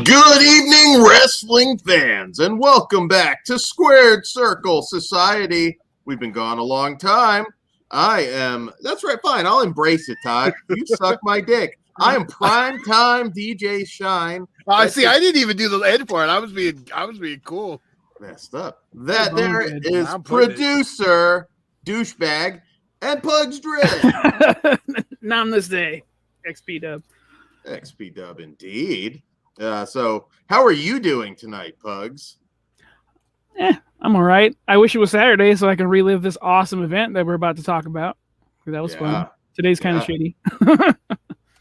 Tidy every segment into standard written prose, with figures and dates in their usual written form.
Good evening, wrestling fans, and welcome back to Squared Circle Society. We've been gone a long time. That's right, fine, I'll embrace it, Todd. You suck my dick. I am primetime DJ Shine. I didn't even do the end part. I was being cool. Messed up. There is producer, douchebag, and Pugs Drill. Namaste, XPW. XPW, indeed. So, how are you doing tonight, Pugs? I'm all right. I wish it was Saturday so I can relive this awesome event that we're about to talk about. That was fun. Today's kind of shitty.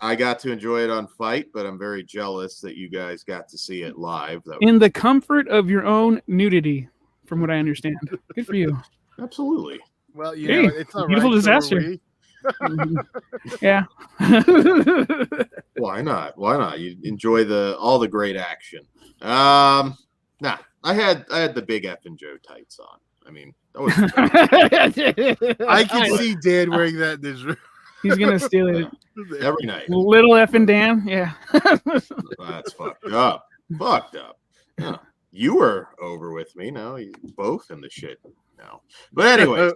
I got to enjoy it on Fight, but I'm very jealous that you guys got to see it live. In the comfort of your own nudity, from what I understand. Good for you. Absolutely. Well, it's a beautiful disaster. Yeah. Why not? You enjoy all the great action. I had the big F and Joe tights on. I mean, I can see Dan wearing that in this room. He's gonna steal it every night. Little F and Dan, yeah. That's fucked up. Yeah. You were over with me. Now you both in the shit now. But anyway,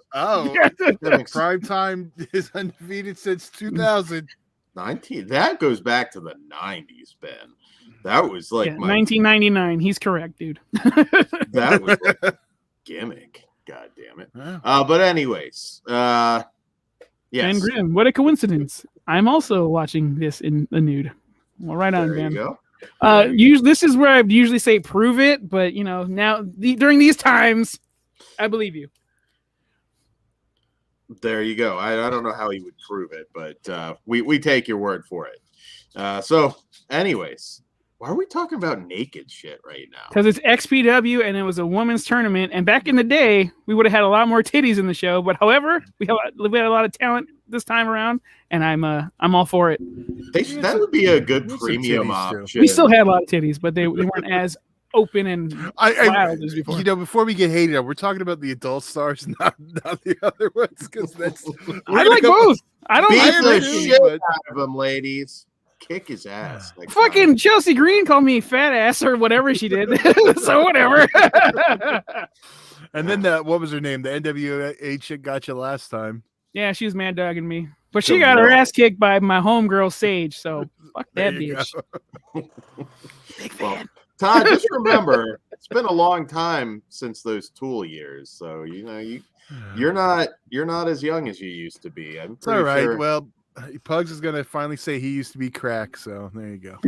prime time is undefeated since 2019. That goes back to the 90s, Ben. That was like 1999. He's correct, dude. That was like a gimmick. God damn it. But anyways, yes. Ben Grimm, what a coincidence. I'm also watching this in the nude. Well, right on, Ben. There you go. This is where I usually say prove it, but now during these times, I believe you. There you go. I don't know how he would prove it, but we take your word for it. So, anyways, why are we talking about naked shit right now? Because it's XPW and it was a women's tournament, and back in the day, we would have had a lot more titties in the show. But however, we had a lot of talent this time around, and I'm all for it. That would be a good premium option. We still had a lot of titties, but they weren't as open and wild as before. Before we get hated on, we're talking about the adult stars, not the other ones, because that's. I like both. I don't beat the shit out of them, ladies. Kick his ass. Fucking Chelsea Green called me fat ass or whatever she did. So whatever. And then what was her name? The NWA chick got you last time. Yeah, she was mad dogging me. But she got her ass kicked by my homegirl Sage, so fuck that bitch. Big fan. Todd, just remember, it's been a long time since those Tool years, so you're not as young as you used to be. It's all right. Sure. Well, Pugs is gonna finally say he used to be crack, so there you go.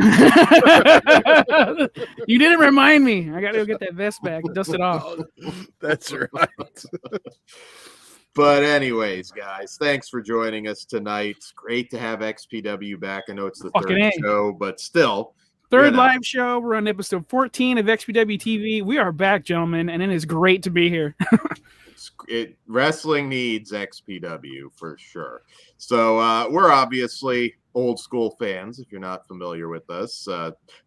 You didn't remind me. I gotta go get that vest back and dust it off. That's right. But anyways, guys, thanks for joining us tonight. It's great to have XPW back. I know it's the third show, but still. Third live show. We're on episode 14 of XPW TV. We are back, gentlemen, and it is great to be here. Wrestling needs XPW for sure. So we're obviously old school fans, if you're not familiar with us.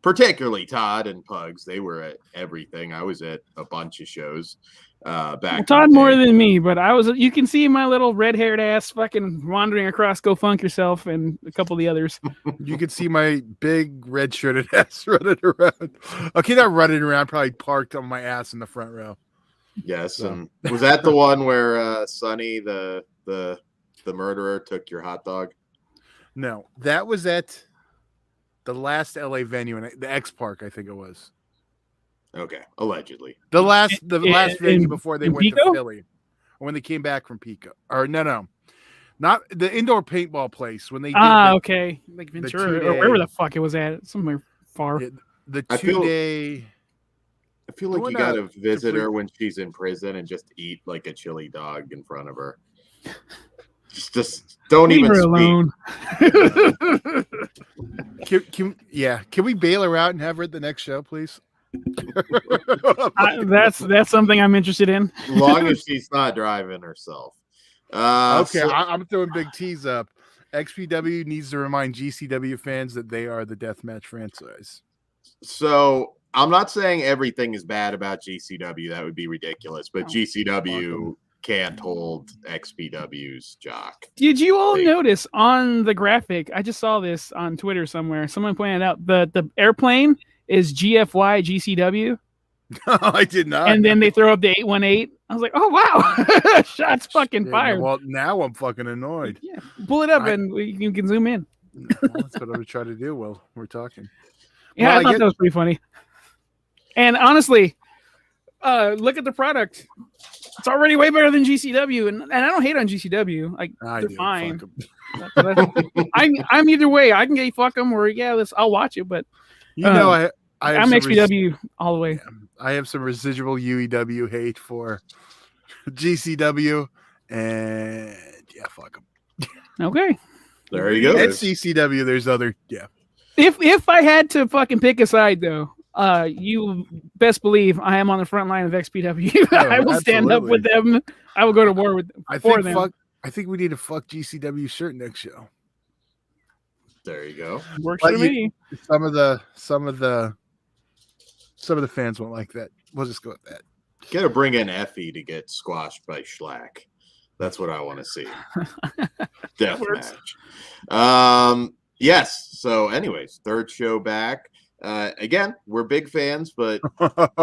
Particularly Todd and Pugs. They were at everything. I was at a bunch of shows back. Todd more than me, but you can see my little red-haired ass fucking wandering across Go Funk Yourself and a couple of the others. You can see my big red-shirted ass running around. Okay, not running around, probably parked on my ass in the front row. Yes, and was that the one where Sonny, the murderer, took your hot dog? No, that was at the last LA venue, in the X Park, I think it was. Okay, allegedly. The last venue before they went to Philly, when they came back from Pico. Or no, not the indoor paintball place when they. Okay, like Ventura or wherever the fuck it was at, somewhere far. The 2-day. I feel like you gotta visit her when she's in prison and just eat like a chili dog in front of her. Just don't leave even her speak. Alone. Can we bail her out and have her at the next show, please? That's something I'm interested in. As long as she's not driving herself. I'm throwing big T's up. XPW needs to remind GCW fans that they are the Deathmatch franchise. So I'm not saying everything is bad about GCW. That would be ridiculous. But GCW can't hold XPW's jock. Did you all notice on the graphic? I just saw this on Twitter somewhere. Someone pointed out the airplane is GFY GCW. I did not. And then they throw up the 818. I was like, oh wow, shots fucking fired. Well, now I'm fucking annoyed. Yeah, pull it up and you can zoom in. Well, that's what I would try to do while we're talking. Yeah, well, I thought that was pretty funny. And honestly, look at the product. It's already way better than GCW, and I don't hate on GCW. Like they're fine. I'm either way. I can get fuck them or I'll watch it. But I'm XPW all the way. I have some residual UEW hate for GCW, and fuck them. Okay, there you go. At CCW, there's other If I had to fucking pick a side though, you best believe I am on the front line of XPW. I will stand up with them. I will go to war with them. I think we need a fuck GCW shirt next show. There you go. Works for me. Some of the fans won't like that. We'll just go with that. Gotta bring in Effie to get squashed by Schlack. That's what I want to see. Deathmatch. Yes. So, anyways, third show back. Again, we're big fans, but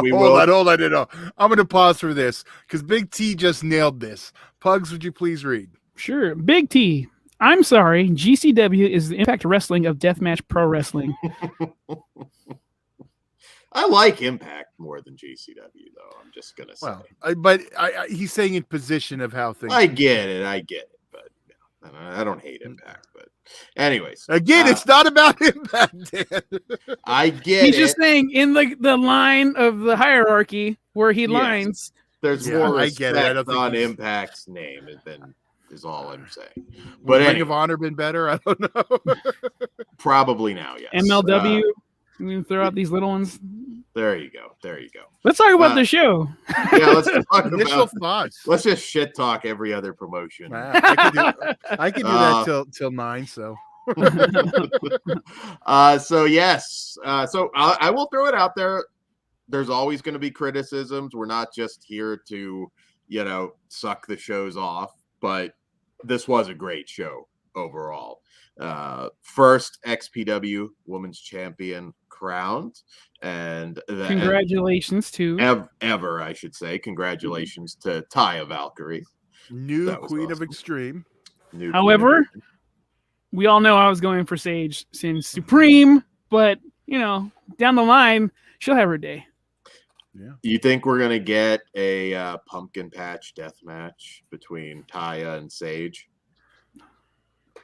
we hold on. I'm going to pause for this because Big T just nailed this. Pugs, would you please read? Sure. Big T. I'm sorry. GCW is the Impact Wrestling of Deathmatch Pro Wrestling. I like Impact more than GCW, though. I'm just going to say. Well, he's saying in position of how things. I get it. But I don't hate Impact. But anyways. Again, it's not about Impact, Dan. I get He's just saying in the line of the hierarchy where he lines. There's more respect on Impact's name than is all I'm saying. But Ring of Honor been better? I don't know. Probably now, yes. MLW. We throw out these little ones. There you go. Let's talk about the show. Yeah, let's talk initial about thoughts. Let's just shit talk every other promotion. Wow, I could do that till 9. So, so yes. So I will throw it out there. There's always going to be criticisms. We're not just here to, suck the shows off. But this was a great show overall. First XPW Women's Champion crowned, and congratulations to ever I should say. Congratulations to Taya Valkyrie, new Queen of Extreme. However, we all know I was going for Sage since Supreme, but down the line she'll have her day. Yeah. You think we're gonna get a pumpkin patch death match between Taya and Sage?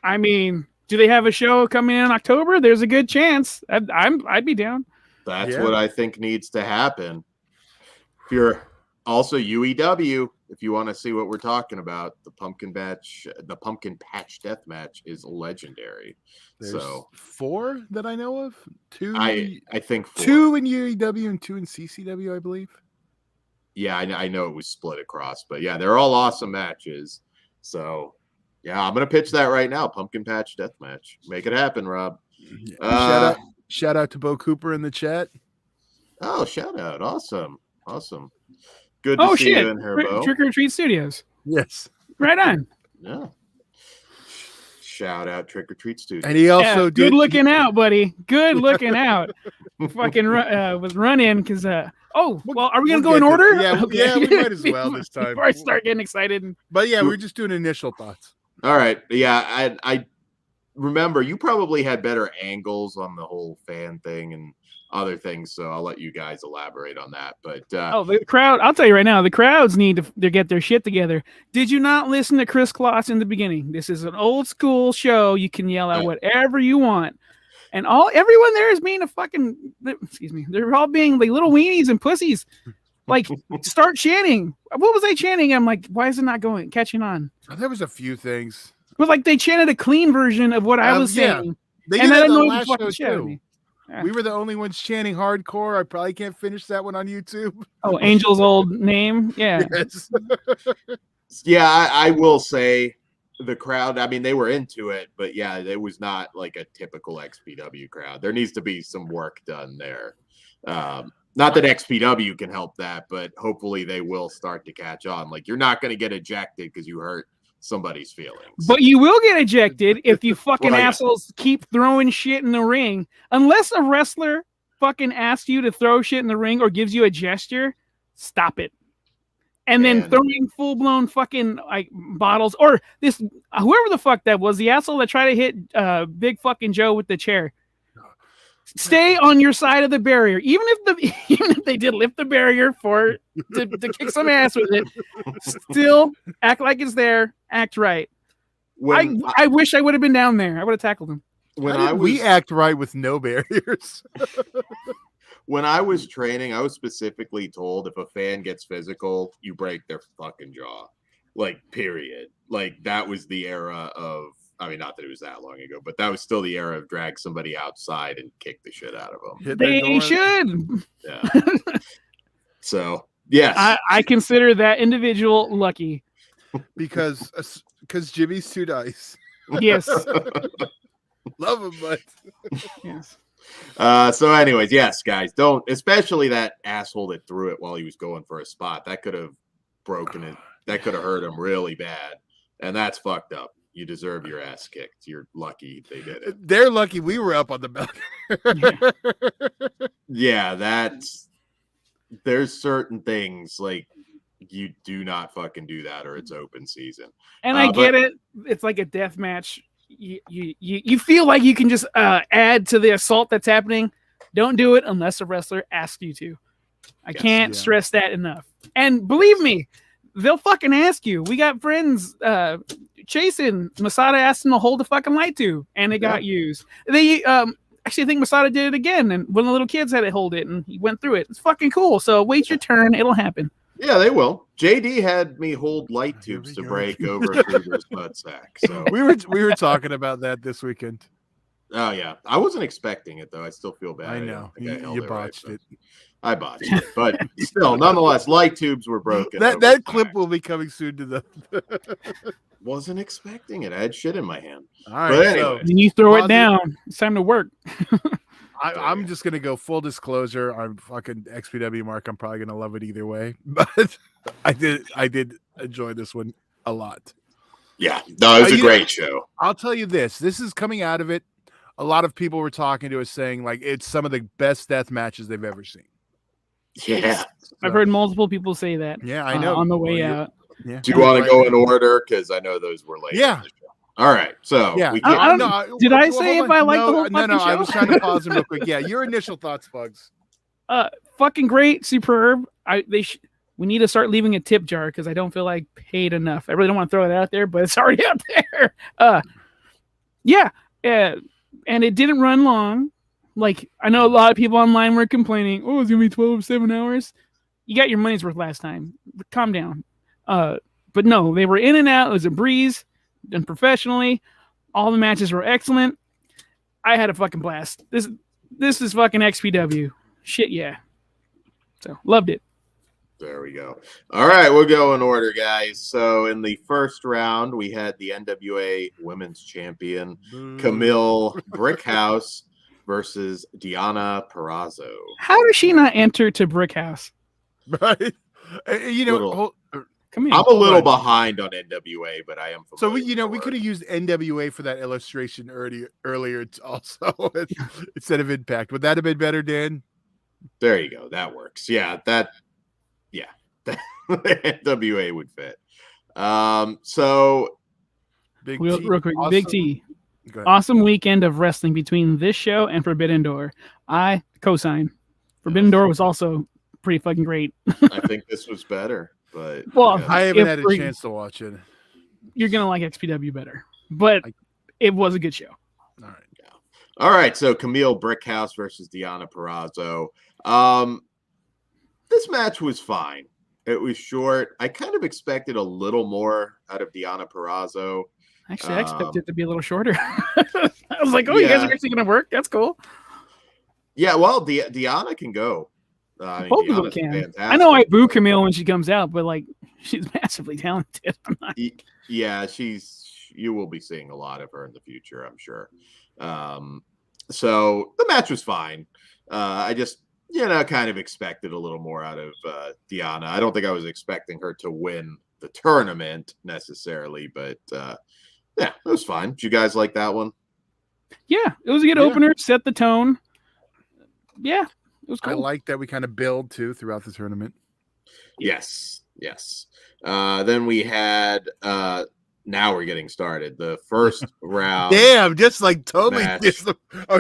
I mean, do they have a show coming in October? There's a good chance. I'd be down. That's what I think needs to happen. If you're also UEW, if you want to see what we're talking about, the pumpkin patch death match is legendary. There's 4 that I know of. 2. I think 4. 2 in UEW and 2 in CCW, I believe. Yeah, I know it was split across, but yeah, they're all awesome matches. So. Yeah, I'm gonna pitch that right now. Pumpkin patch death match. Make it happen, Rob. Shout out to Bo Cooper in the chat. Oh, shout out! Awesome. Good to see you in here, Bo. Trick or Treat Studios. Yes. Right on. Yeah. Shout out Trick or Treat Studios. And he also good looking out, buddy. Good looking out. Fucking was running because. Are we gonna go in order? Yeah, we might as well this time. Before I start getting excited. But yeah, we're just doing initial thoughts. All right. Yeah, I remember you probably had better angles on the whole fan thing and other things, so I'll let you guys elaborate on that. But the crowd, I'll tell you right now, the crowds need to get their shit together. Did you not listen to Chris Kloss in the beginning? This is an old school show. You can yell out whatever you want. And everyone there is being they're all being like little weenies and pussies. Like, start chanting. What was I chanting? I'm like, why is it not catching on? There was a few things. But like, they chanted a clean version of what I was saying. They did that last show too. Yeah. We were the only ones chanting hardcore. I probably can't finish that one on YouTube. Oh, Angel's old name? Yeah. Yes. Yeah, I will say the crowd, I mean, they were into it, but yeah, it was not like a typical XPW crowd. There needs to be some work done there. Not that XPW can help that, but hopefully they will start to catch on. Like, you're not going to get ejected because you hurt somebody's feelings. But you will get ejected if you fucking assholes keep throwing shit in the ring. Unless a wrestler fucking asks you to throw shit in the ring or gives you a gesture, stop it. And then throwing full-blown fucking like bottles, or this whoever the fuck that was, the asshole that tried to hit Big fucking Joe with the chair. Stay on your side of the barrier, even if they did lift the barrier to kick some ass with it. Still act like it's there. Act right. I wish I would have been down there. I would have tackled him. We act right with no barriers. When I was training, I was specifically told if a fan gets physical, you break their fucking jaw. Like, period. Like, that was the era of, I mean, not that it was that long ago, but that was still the era of drag somebody outside and kick the shit out of them. They should. Yeah. So, yes. I consider that individual lucky. Because Jimmy's too nice. Yes. Love him, but yes. So anyways, yes, guys, don't, especially that asshole that threw it while he was going for a spot. That could have broken it. That could have hurt him really bad. And that's fucked up. You deserve your ass kicked. You're lucky they did it. They're lucky we were up on the balcony. Yeah, there's certain things like you do not fucking do that or it's open season. And I get it. It's like a death match. You feel like you can just add to the assault that's happening. Don't do it unless a wrestler asks you to. I can't stress that enough. And believe me, they'll fucking ask you. We got friends chasing. Masada asked him to hold the fucking light tube, and it got used. They actually, I think Masada did it again, and one of the little kids had to hold it, and he went through it. It's fucking cool. So wait your turn. It'll happen. Yeah, they will. JD had me hold light tubes to break over Kruger's butt sack. So we were talking about that this weekend. Oh yeah, I wasn't expecting it though. I still feel bad. I know you botched it. I botched it, but still, nonetheless, light tubes were broken. That clip will be coming soon to the. Wasn't expecting it. I had shit in my hand. All right, but anyway, you throw it down. It's time to work. I'm just gonna go full disclosure. I'm fucking XPW Mark. I'm probably gonna love it either way, but I did enjoy this one a lot. Yeah, no, it was a great show. I'll tell you this is coming out of it. A lot of people were talking to us saying like it's some of the best death matches they've ever seen. Yeah, I've heard multiple people say that. Yeah, I know on the way out. Yeah. Do you want to go in order? Because I know those were late. Yeah. All right. So yeah. Did I say if I like the whole fucking show? I was trying to pause him real quick. Yeah, your initial thoughts, Bugs. Fucking great, superb. We need to start leaving a tip jar because I don't feel like paid enough. I really don't want to throw it out there, but it's already out there. And it didn't run long. Like, I know a lot of people online were complaining, oh, it's going to be 7 hours. You got your money's worth last time. Calm down. But no, they were in and out. It was a breeze, done professionally. All the matches were excellent. I had a fucking blast. This is fucking XPW. Shit, yeah. So, loved it. There we go. All right, we'll go in order, guys. So in the first round, we had the NWA Women's Champion, Camille Brickhouse versus Deonna Purrazzo. How does she not enter to Brickhouse? Right. You know, come here. I'm a little behind on NWA, but I am familiar. So we could have used NWA for that illustration earlier also instead of Impact. Would that have been better, Dan? There you go. That works. Yeah, NWA would fit. So real quick, awesome. Big T. Awesome weekend of wrestling between this show and Forbidden Door. I co-sign. Forbidden Door was also pretty fucking great. I think this was better, but I haven't had a chance to watch it. You're gonna like XPW better, but it was a good show. All right. Yeah. All right. So Camille Brickhouse versus Deonna Purrazzo. This match was fine. It was short. I kind of expected a little more out of Deonna Purrazzo. Actually, I expected it to be a little shorter. I was like, you guys are actually going to work? That's cool. Yeah, well, Deonna can go. Both of them can. Fantastic. I know I boo Camille when she comes out, but like she's massively talented. Yeah, you will be seeing a lot of her in the future, I'm sure. So the match was fine. I just kind of expected a little more out of Deonna. I don't think I was expecting her to win the tournament necessarily, but it was fine. Did you guys like that one? Yeah, it was a good opener. Set the tone. Yeah, it was cool. I like that we kind of build too throughout the tournament. Yes. Then we had now we're getting started. The first round. Damn, just like totally. match.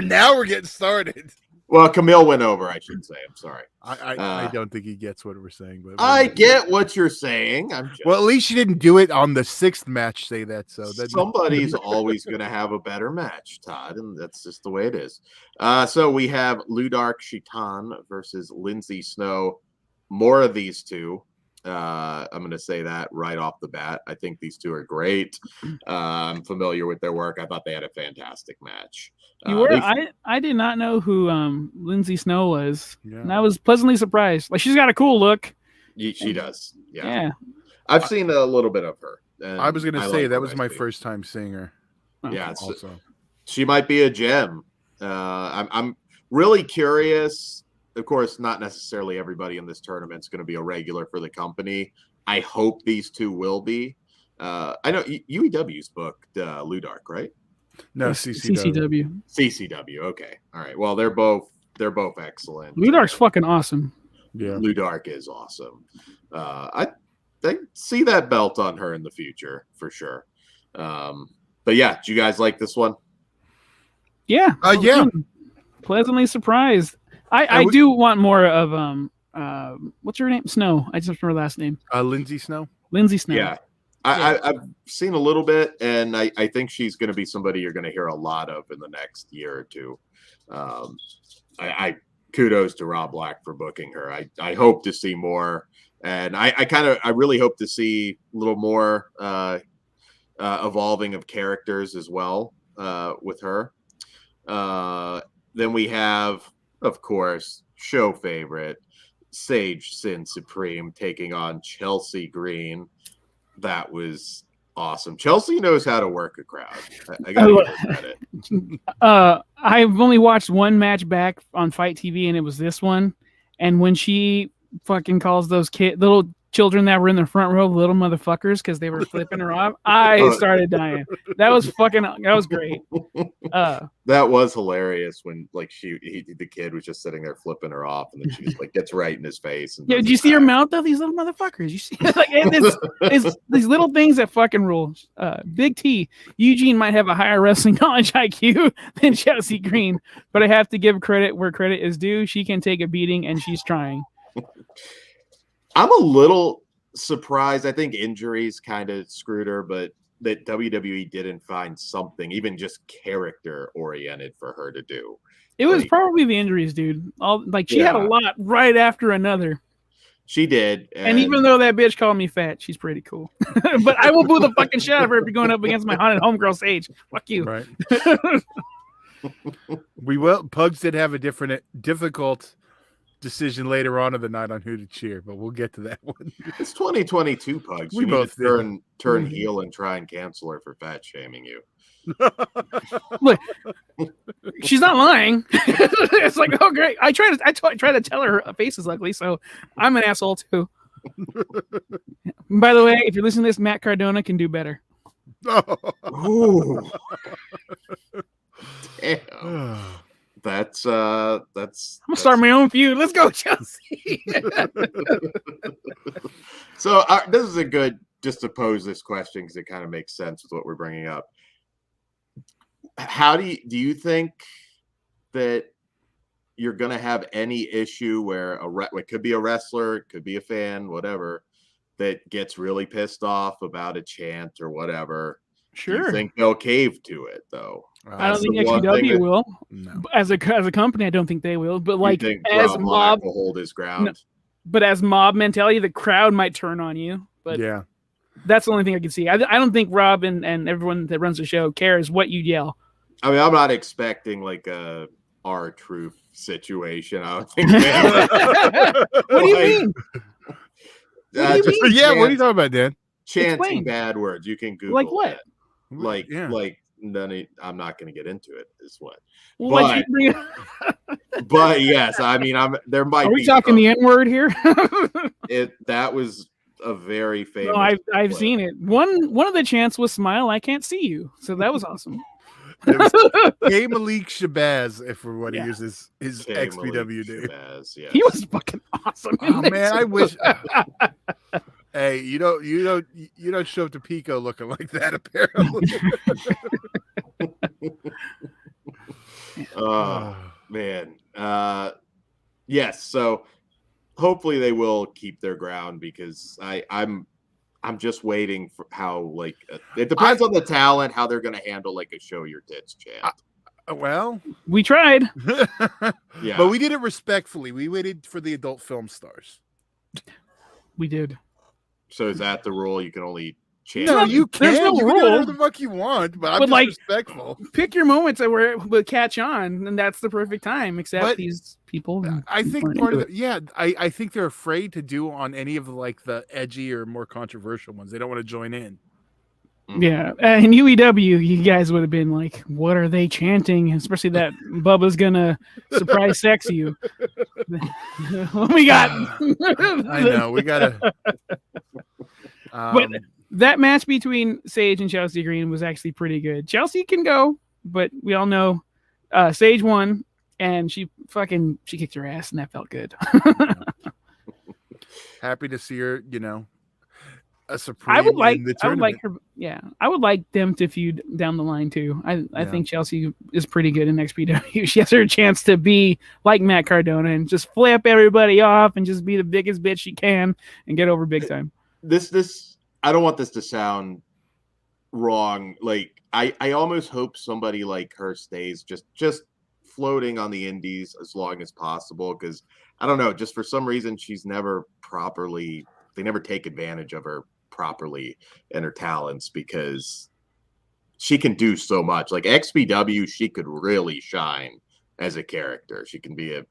Now we're getting started. Well, Camille went over, I should say. I'm sorry. I don't think he gets what we're saying, but I get what you're saying. Well, at least you didn't do it on the 6th match. Say that, so somebody's always going to have a better match, Todd, and that's just the way it is. So we have Ludark Shitan versus Lindsay Snow. More of these two. I'm going to say that right off the bat. I think these two are great. I'm familiar with their work. I thought they had a fantastic match. You were? I did not know who Lindsay Snow was. Yeah. And I was pleasantly surprised. Like, she's got a cool look. She does. Yeah. I've seen a little bit of her. I was going to say that was my first time seeing her. Yeah. Also, she might be a gem. I'm really curious. Of course, not necessarily everybody in this tournament is going to be a regular for the company. I hope these two will be. I know UEW's booked Ludark, right? No, CCW. CCW. Okay. All right. Well, they're both excellent. Ludark's fucking awesome. Yeah. Ludark is awesome. I see that belt on her in the future for sure. But yeah, do you guys like this one? Yeah. Yeah. Pleasantly surprised. I do want more of what's her name? Snow. I just remember her last name. Lindsay Snow. Lindsay Snow. Yeah. I've seen a little bit, and I think she's going to be somebody you're going to hear a lot of in the next year or two. I kudos to Rob Black for booking her. I hope to see more, and I really hope to see a little more evolving of characters as well with her. Then we have, of course, show favorite Sage Sin Supreme taking on Chelsea Green. That was awesome. Chelsea knows how to work a crowd. I gotta give her credit. I've only watched one match back on Fight TV, and it was this one. And when she fucking calls those little children that were in the front row little motherfuckers because they were flipping her off, I started dying. That was great. That was hilarious when like the kid was just sitting there flipping her off, and then she just like gets right in his face. And did you see her mouth though? These little motherfuckers. You see, like it's these little things that fucking rule. Big T. Eugene might have a higher wrestling knowledge IQ than Chelsea Green, but I have to give credit where credit is due. She can take a beating, and she's trying. I'm a little surprised. I think injuries kind of screwed her, but that WWE didn't find something even just character oriented for her to do. It was probably the injuries, dude. She had a lot right after another. She did. And even though that bitch called me fat, she's pretty cool. But I will boo the fucking shit out of her if you're going up against my haunted homegirl Sage. Fuck you. Right. Pugs did have a difficult decision later on in the night on who to cheer, but we'll get to that one. It's 2022, Pugs. We both turn heel and try and cancel her for fat shaming you. Look, she's not lying. It's like, oh great. I try to tell her face is ugly, so I'm an asshole too. By the way, if you're listening to this, Matt Cardona can do better. Ooh. Damn. That's I'm gonna start my own feud. Let's go, Chelsea. So this is a good just to pose this question because it kind of makes sense with what we're bringing up. How do you think that you're gonna have any issue where it could be a wrestler, it could be a fan, whatever, that gets really pissed off about a chant or whatever? Sure. Do you think they'll cave to it though? I don't think XPW will. No. As a company, I don't think they will. But like as mob will hold his ground. No, but as mob mentality, the crowd might turn on you. But yeah, that's the only thing I can see. I don't think Rob and everyone that runs the show cares what you yell. I mean, I'm not expecting like a R-Truth situation. I don't think. What do you mean? What do you mean? Yeah, what are you talking about, Dan? Chanting bad words. You can Google like what? That. Like none. I'm not going to get into it. Is what. Well, but yes, I mean, there might. Are we talking the N-word here? That was a very famous. No, I've seen it. One of the chants was "Smile, I can't see you," so that was awesome. It was K. Malik Shabazz, if for what he Yeah. uses his K. XPW name. Shabazz, yes. He was fucking awesome. Oh man, I wish. Hey, you don't show up to Pico looking like that, apparently. Oh man. Yes. So hopefully they will keep their ground, because I'm just waiting for how, like, it depends on the talent, how they're going to handle like a show your tits chant. Well, We tried. Yeah, but we did it respectfully. We waited for the adult film stars. We did. so is that the rule? You can only chant. No, you there's can. no You can do rule. whatever the fuck you want, but I'm But, just like, respectful. Pick your moments where it will catch on, and that's the perfect time. Except But these people. I think weren't part of into it, yeah, I think they're afraid to do on any of the edgy or more controversial ones. They don't want to join in. Yeah, in UEW, you guys would have been like, "What are they chanting?" Especially that Bubba's gonna surprise sex you. We got. I know we gotta. But that match between Sage and Chelsea Green was actually pretty good. Chelsea can go, but we all know Sage won, and she kicked her ass, and that felt good. Happy to see her, a supreme. I would like her. Yeah, I would like them to feud down the line too. I think Chelsea is pretty good in XPW. She has her chance to be like Matt Cardona and just flip everybody off and just be the biggest bitch she can and get over big time. This I don't want this to sound wrong. Like, I almost hope somebody like her stays just floating on the indies as long as possible, because I don't know, just for some reason she's never properly, they never take advantage of her properly and her talents, because she can do so much. Like XPW, she could really shine as a character. She can be a,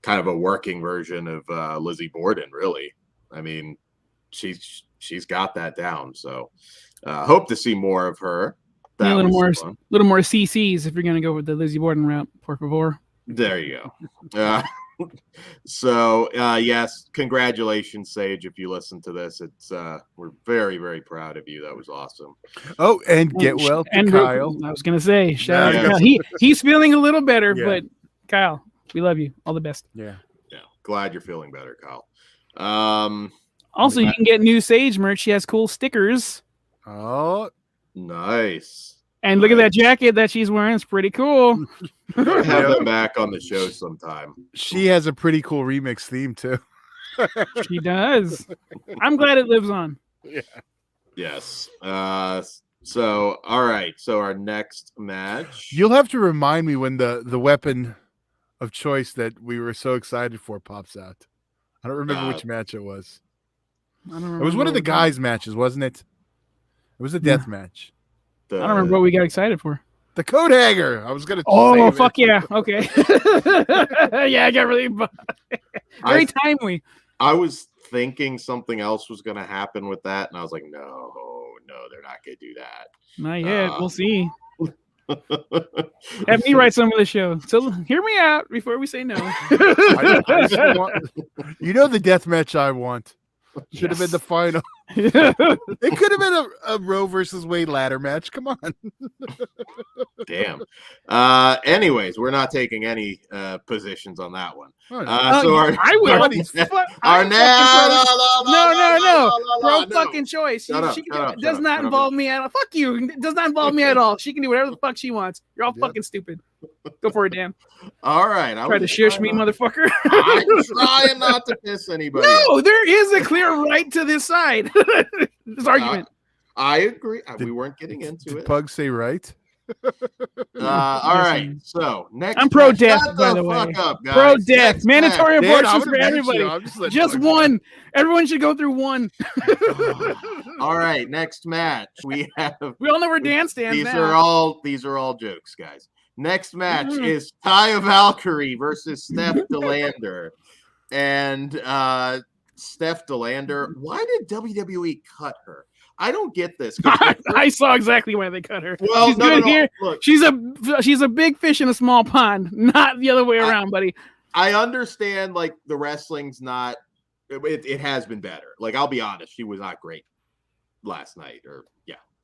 kind of a working version of Lizzie Borden, really. I mean, she's got that down. So hope to see more of her. A little more CCs if you're gonna go with the Lizzie Borden route, por favor. There you go. So yes, congratulations, Sage. If you listen to this, it's we're very, very proud of you. That was awesome. Oh, and get well to and Kyle. I was gonna say, shout out to Yes. Kyle. He's feeling a little better, Yeah. but Kyle, we love you. All the best. Yeah. Glad you're feeling better, Kyle. Also, you can get new Sage merch. She has cool stickers. Oh, Nice. And look at that jacket that she's wearing. It's pretty cool. Have them back on the show sometime. she has a pretty cool remix theme too. She does. I'm glad it lives on. Yeah. Yes. So all right. So our next match. You'll have to remind me when the weapon of choice that we were so excited for pops out. I don't remember which match it was. I don't remember. It was one of the guys' matches, wasn't it? It was a death match. I don't remember what we got excited for. The Code Hanger. I was gonna. Oh, save fuck it. yeah. Okay. Yeah, I got really very timely. I was thinking something else was going to happen with that, and I was like, no, they're not going to do that. Not yet. We'll see. Have me write some of the show. So hear me out before we say no. I just want, the death match I want. Should have been the final. It could have been a Roe versus Wade ladder match. Come on. Damn. Anyways, we're not taking any positions on that one. Oh, no. So I will. Pro fucking choice. Shut up, It does not involve me at all. Fuck you. It does not involve me at all. She can do whatever the fuck she wants. You're all fucking stupid. Go for it, Dan. All right. Try to shush me, motherfucker. I'm trying not to piss anybody. No, there is a clear right to this side. This argument. I agree. We weren't getting into Did it. Pug say right? All right. So next, I'm pro-death, Shut by the the way. fuck up, guys. Pro-death. Next Mandatory Dan, abortions I'm for gonna beat everybody. you. I'm just letting Just Pug one. Everyone should go through one. match. All right. Next match. We have. We all know where Dan stands These now. are all jokes, guys. Next match is Taya Valkyrie versus Steph DeLander. And Steph DeLander, why did WWE cut her? I don't get this. I saw exactly why they cut her. Well, she's no, good no, no. here. Look, She's a big fish in a small pond, not the other way around, buddy. I understand, like, the wrestling's not. It has been better. Like, I'll be honest, she was not great last night, or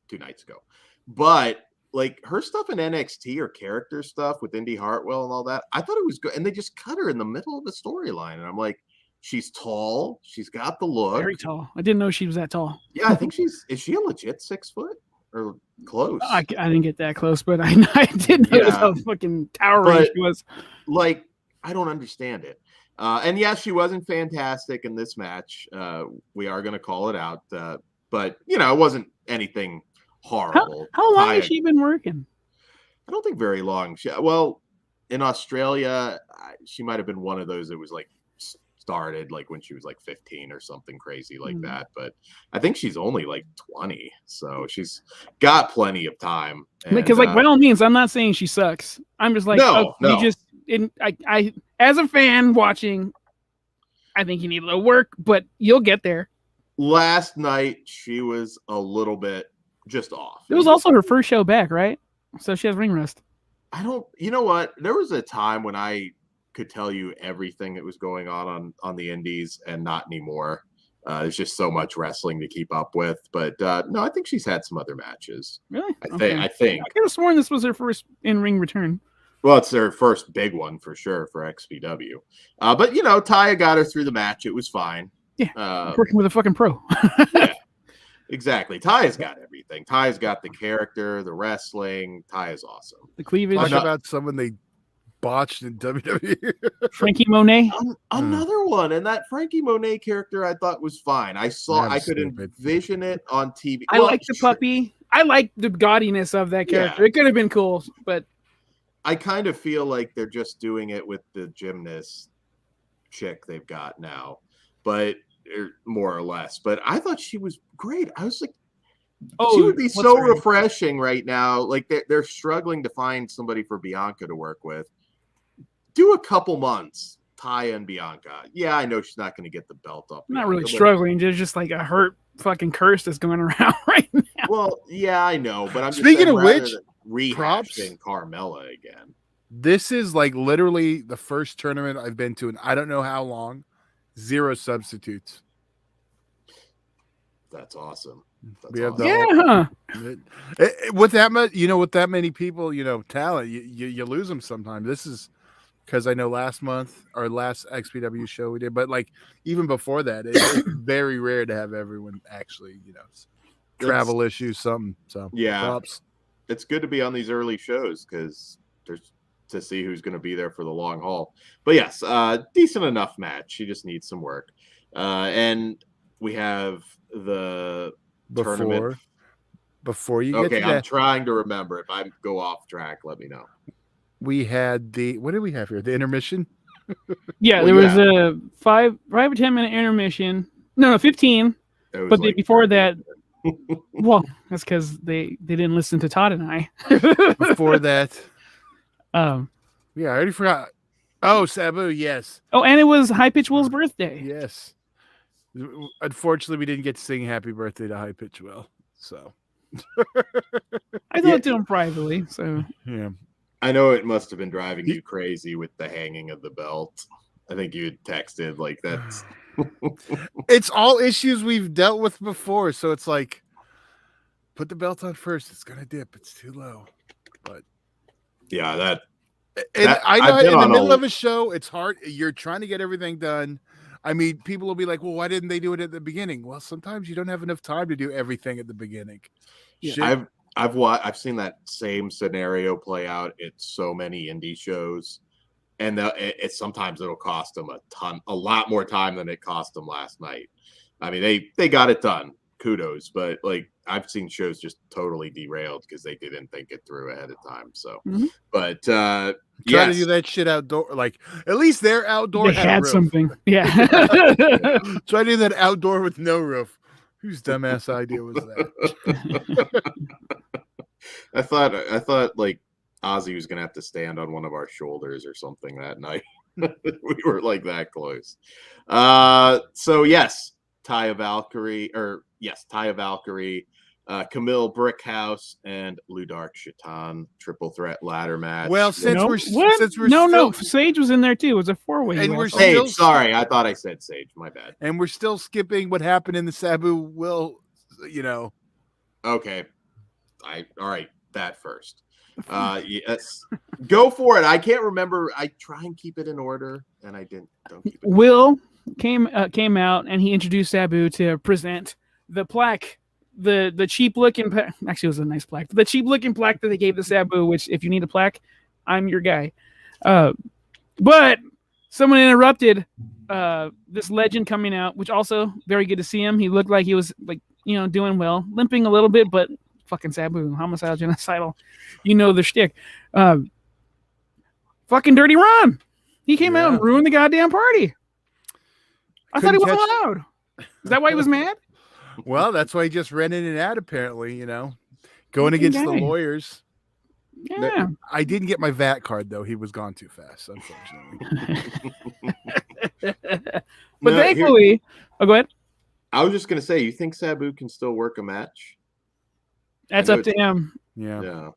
2 nights ago. But like her stuff in NXT or character stuff with Indy Hartwell and all that, I thought it was good. And they just cut her in the middle of the storyline. And I'm like, she's tall. She's got the look. Very tall. I didn't know she was that tall. Yeah, I think is she a legit 6 foot or close? I didn't get that close, but I did notice how fucking towering she was. Like, I don't understand it. And yes, she wasn't fantastic in this match. We are going to call it out. But, you know, it wasn't anything horrible. How long has she been working? I don't think very long. Well, in Australia, she might have been one of those that was like started like when she was like 15 or something crazy like that. But I think she's only like 20. So she's got plenty of time. Because like, by all means, I'm not saying she sucks. I'm just like, no. I as a fan watching, I think you need a little work, but you'll get there. Last night, she was a little bit just off. It was also her first show back, right? So she has ring rust. You know what? There was a time when I could tell you everything that was going on the indies, and not anymore. There's just so much wrestling to keep up with. But no, I think she's had some other matches. Really? I think. I could have sworn this was her first in-ring return. Well, it's their first big one for sure for XPW. But, you know, Taya got her through the match. It was fine. Yeah, working with a fucking pro. Yeah, exactly. Taya's got everything. Taya's got the character, the wrestling. Taya's awesome. The cleavage. Talk about someone they botched in WWE. Frankie Monet. Another one. And that Frankie Monet character I thought was fine. I could envision it on TV. I like the puppy. I like the gaudiness of that character. Yeah. It could have been cool, but I kind of feel like they're just doing it with the gymnast chick they've got now, but more or less. But I thought she was great. I was like, she would be so refreshing right now. Like they're struggling to find somebody for Bianca to work with. Do a couple months, Taya and Bianca. Yeah, I know she's not going to get the belt up. I'm not really struggling. There's just like a hurt fucking curse that's going around right now. Well, yeah, I know, but I'm just speaking of which. Rehashing Carmella again. This is like literally the first tournament I've been to, and I don't know how long. 0 substitutes. That's awesome. With that much, with that many people, talent, you lose them sometimes. This is because I know last month or last XPW show we did, but like even before that, it's very rare to have everyone actually, travel issues, something. So yeah. Props. It's good to be on these early shows because there's to see who's going to be there for the long haul. But yes, decent enough match. She just needs some work. And we have the tournament. Before you get to that, I'm trying to remember. If I go off track, let me know. We had what did we have here? The intermission? Yeah, there was a 5 or 10 minute intermission. No, 15. But before that, well, that's because they didn't listen to Todd and I. Before that, yeah, I already forgot. Oh, Sabu, yes. Oh, and it was High Pitch Will's birthday. Yes. Unfortunately, we didn't get to sing "Happy Birthday" to High Pitch Will. So I thought to him privately. So yeah, I know it must have been driving you crazy with the hanging of the belt. I think you had texted like that. It's all issues we've dealt with before, so it's like put the belt on first. It's gonna dip. It's too low. But yeah, I know in the middle of a show, it's hard. You're trying to get everything done. I mean, people will be like, "Well, why didn't they do it at the beginning?" Well, sometimes you don't have enough time to do everything at the beginning. Yeah. I've seen that same scenario play out at so many indie shows. And sometimes it'll cost them a lot more time than it cost them last night. I mean, they got it done. Kudos. But like I've seen shows just totally derailed because they didn't think it through ahead of time. So, but try to do that shit outdoor. Like at least they're outdoor. They had something. Yeah. Try to do that outdoor with no roof. Whose dumbass idea was that? I thought like Ozzy was going to have to stand on one of our shoulders or something that night. We were like that close. So yes, Taya Valkyrie, Camille Brickhouse, and Ludark Shaitan triple threat ladder match. Well, since we're Sage was in there too. It was a 4-way. And we're Sage. Sorry, I thought I said Sage. My bad. And we're still skipping what happened in the Sabu Will. Okay. All right. that first. Yes, go for it. I can't remember. I try and keep it in order, and I didn't. Don't keep it. Will came out and he introduced Sabu to present the plaque, the cheap looking. Actually, it was a nice plaque. The cheap looking plaque that they gave to Sabu. Which, if you need a plaque, I'm your guy. But someone interrupted this legend coming out, which also very good to see him. He looked like he was like doing well, limping a little bit, but fucking Sabu, homicidal, genocidal, the shtick. Fucking Dirty Ron. He came out and ruined the goddamn party. I thought he wasn't allowed. Is that why he was mad? Well, that's why he just rented an ad, apparently, going against the lawyers. Yeah. I didn't get my VAT card, though. He was gone too fast, unfortunately. But thankfully... Oh, go ahead. I was just going to say, you think Sabu can still work a match? That's up to him. Yeah.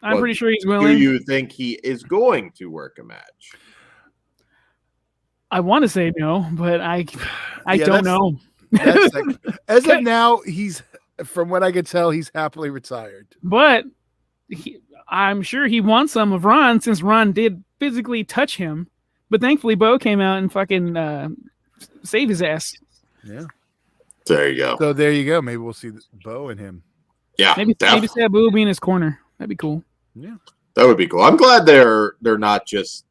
I'm pretty sure he's willing. Do you think he is going to work a match? I want to say no, but I don't know. As of now, from what I could tell, he's happily retired. But I'm sure he wants some of Ron, since Ron did physically touch him. But thankfully, Bo came out and fucking saved his ass. Yeah. There you go. So there you go. Maybe we'll see Bo and him. Yeah. Maybe Sabu will be in his corner. That'd be cool. Yeah. That would be cool. I'm glad they're not just.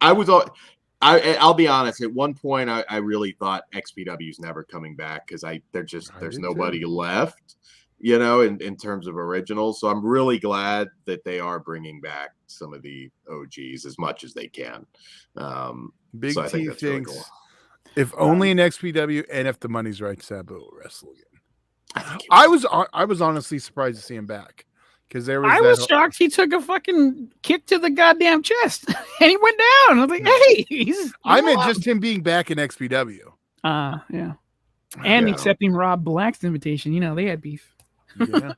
I'll be honest. At one point, I really thought XPW's never coming back because there's nobody left, in terms of originals. So I'm really glad that they are bringing back some of the OGs as much as they can. Big so I think T that's really thinks cool. if only in XPW, and if the money's right, Sabu will wrestle again. I was honestly surprised to see him back. I was shocked he took a fucking kick to the goddamn chest and he went down. I was like, hey, I meant just him being back in XPW. Yeah. And accepting Rob Black's invitation. They had beef. Yeah.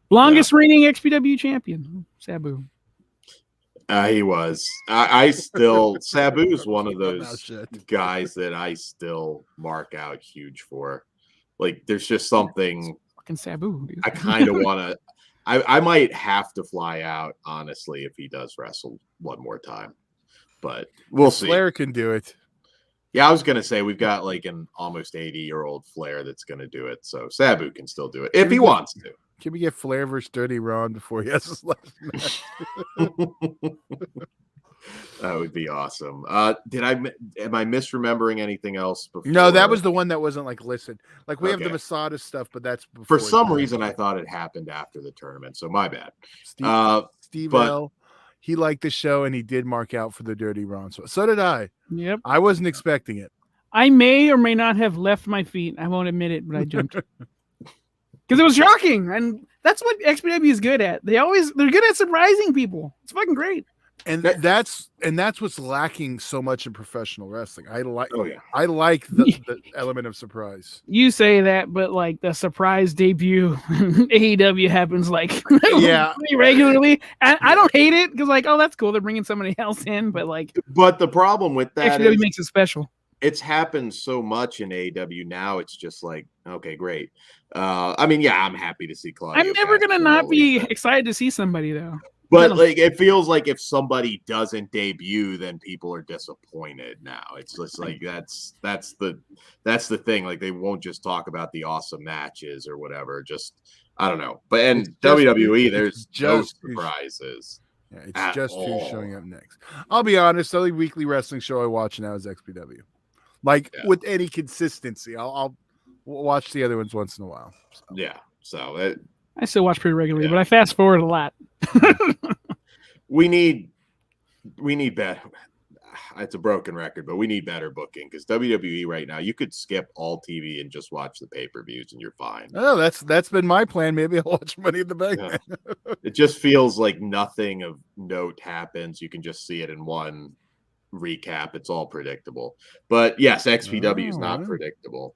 Longest reigning XPW champion, Sabu. He was. I still Sabu's one of those guys that I still mark out huge for. Like, there's just something. Sabu, dude. I kind of want to. I might have to fly out, honestly, if he does wrestle one more time. But we'll see. Flair can do it. Yeah, I was gonna say we've got like an almost 80-year-old Flair that's gonna do it. So Sabu can still do it if he wants to. Can we get Flair versus Dirty Ron before he has his last match? That would be awesome. Am I misremembering anything else before? No, that was the one that wasn't listed. We have the Masada stuff, but that's for some reason I thought it happened after the tournament, so my bad. Steve L, he liked the show and he did mark out for the Dirty Ron. So did I. Yep. I wasn't expecting it. I may or may not have left my feet. I won't admit it, but I jumped. Because it was shocking, and that's what XPW is good at. They're good at surprising people. It's fucking great. And that's what's lacking so much in professional wrestling. I like the element of surprise. You say that, but the surprise debut AEW happens pretty regularly. And I don't hate it because that's cool. They're bringing somebody else in, but the problem with that XPW makes it special. It's happened so much in AEW now. It's just okay, great. I'm happy to see Claudio. I'm never gonna not be excited to see somebody though. But it feels like if somebody doesn't debut, then people are disappointed now. It's just that's the thing. They won't just talk about the awesome matches or whatever. Just I don't know. But in WWE, there's no surprises. Yeah, it's just who's showing up next. I'll be honest. The only weekly wrestling show I watch now is XPW. With any consistency, I'll watch the other ones once in a while. So. Yeah. So I still watch pretty regularly, but I fast forward a lot. We need better. It's a broken record, but we need better booking because WWE right now, you could skip all TV and just watch the pay-per-views and you're fine. Oh, that's been my plan. Maybe I'll watch Money in the Bank. Yeah. It just feels like nothing of note happens. You can just see it in one recap. It's all predictable. But yes, XPW is not predictable.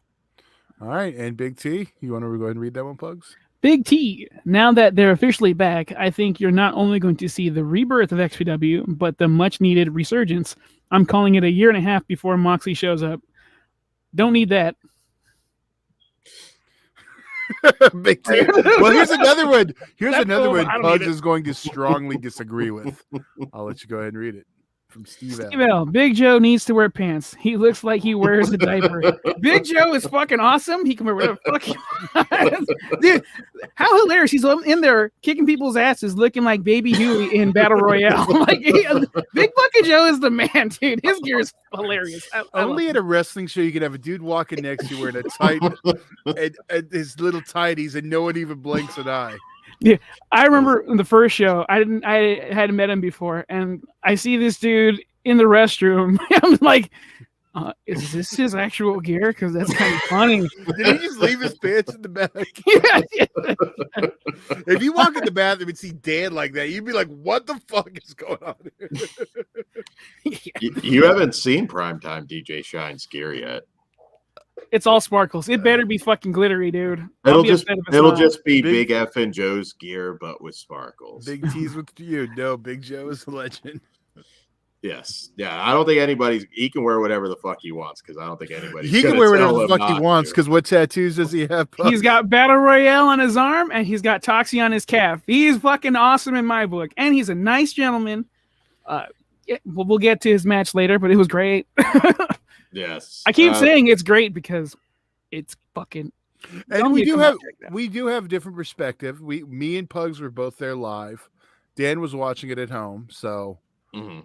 All right, and Big T, you want to go ahead and read that one, Pugs? Big T, now that they're officially back, I think you're not only going to see the rebirth of XPW, but the much-needed resurgence. I'm calling it a year and a half before Moxley shows up. Don't need that. Big T. Well, here's another one. Here's That's another cool, one but I don't Pugs need it. is going to strongly disagree with. I'll let you go ahead and read it. From Steve L. Steve L. Big Joe needs to wear pants. He looks like he wears a diaper. Big Joe is fucking awesome. He can wear whatever the fuck he wants. Dude, how hilarious. He's in there kicking people's asses looking like Baby Huey in Battle Royale. Big fucking Joe is the man, dude. His gear is hilarious. I Only at a wrestling show you can have a dude walking next to you wearing a tight and his little tighties and no one even blinks an eye. Yeah, I remember in the first show, I hadn't met him before, and I see this dude in the restroom. I'm like, is this his actual gear? Because that's kind of funny. Did he just leave his pants in the back? Yeah. If you walk in the bathroom and see Dan like that, you'd be like, what the fuck is going on here? You haven't seen Primetime DJ Shine's gear yet. It's all sparkles. It better be fucking glittery, dude. It'll just be Big F and Joe's gear, but with sparkles. Big T's with you. No, Big Joe is a legend. Yes. Yeah. I don't think he can wear whatever the fuck he wants because I don't think anybody. He can wear whatever the fuck he wants because what tattoos does he have? Pugs? He's got Battle Royale on his arm and he's got Toxie on his calf. He's fucking awesome in my book. And he's a nice gentleman. We'll get to his match later, but it was great. Yes. I keep saying it's great because it's fucking. And we do have different perspective. Me and Pugs were both there live. Dan was watching it at home, so. Mm-hmm.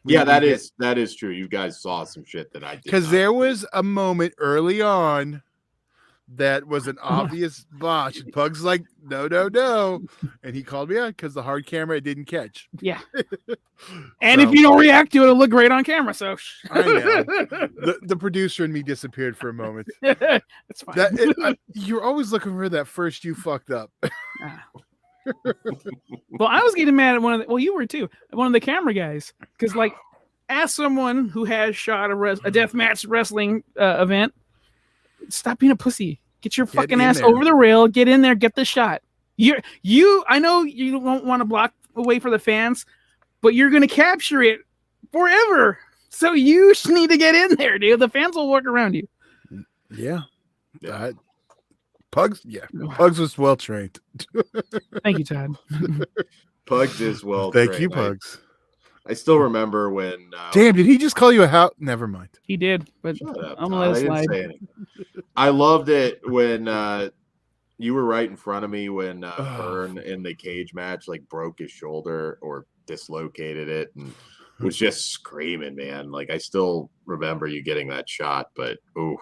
Yeah, that is true. You guys saw some shit that I did. Because there was a moment early on that was an obvious botch. And Pug's like, no. And he called me out because the hard camera didn't catch. Yeah. And if you don't react to it, it'll look great on camera. So I know. The producer and me disappeared for a moment. That's fine. You're always looking for that first you fucked up. Well, I was getting mad at you were too, one of the camera guys. Because, like, as someone who has shot a deathmatch wrestling event, stop being a pussy. Get your fucking ass over the rail. Get in there. Get the shot. I know you don't want to block away for the fans, but you're going to capture it forever. So you need to get in there, dude. The fans will work around you. Yeah. Pugs was well trained. Thank you, Todd. Pugs is well trained. Thank you, Pugs. I still remember when. Damn, did he just call you a house? Never mind. He did, but I'm gonna let it slide. I loved it when you were right in front of me when Vern in the cage match like broke his shoulder or dislocated it and was just screaming, man. Like I still remember you getting that shot, but oof,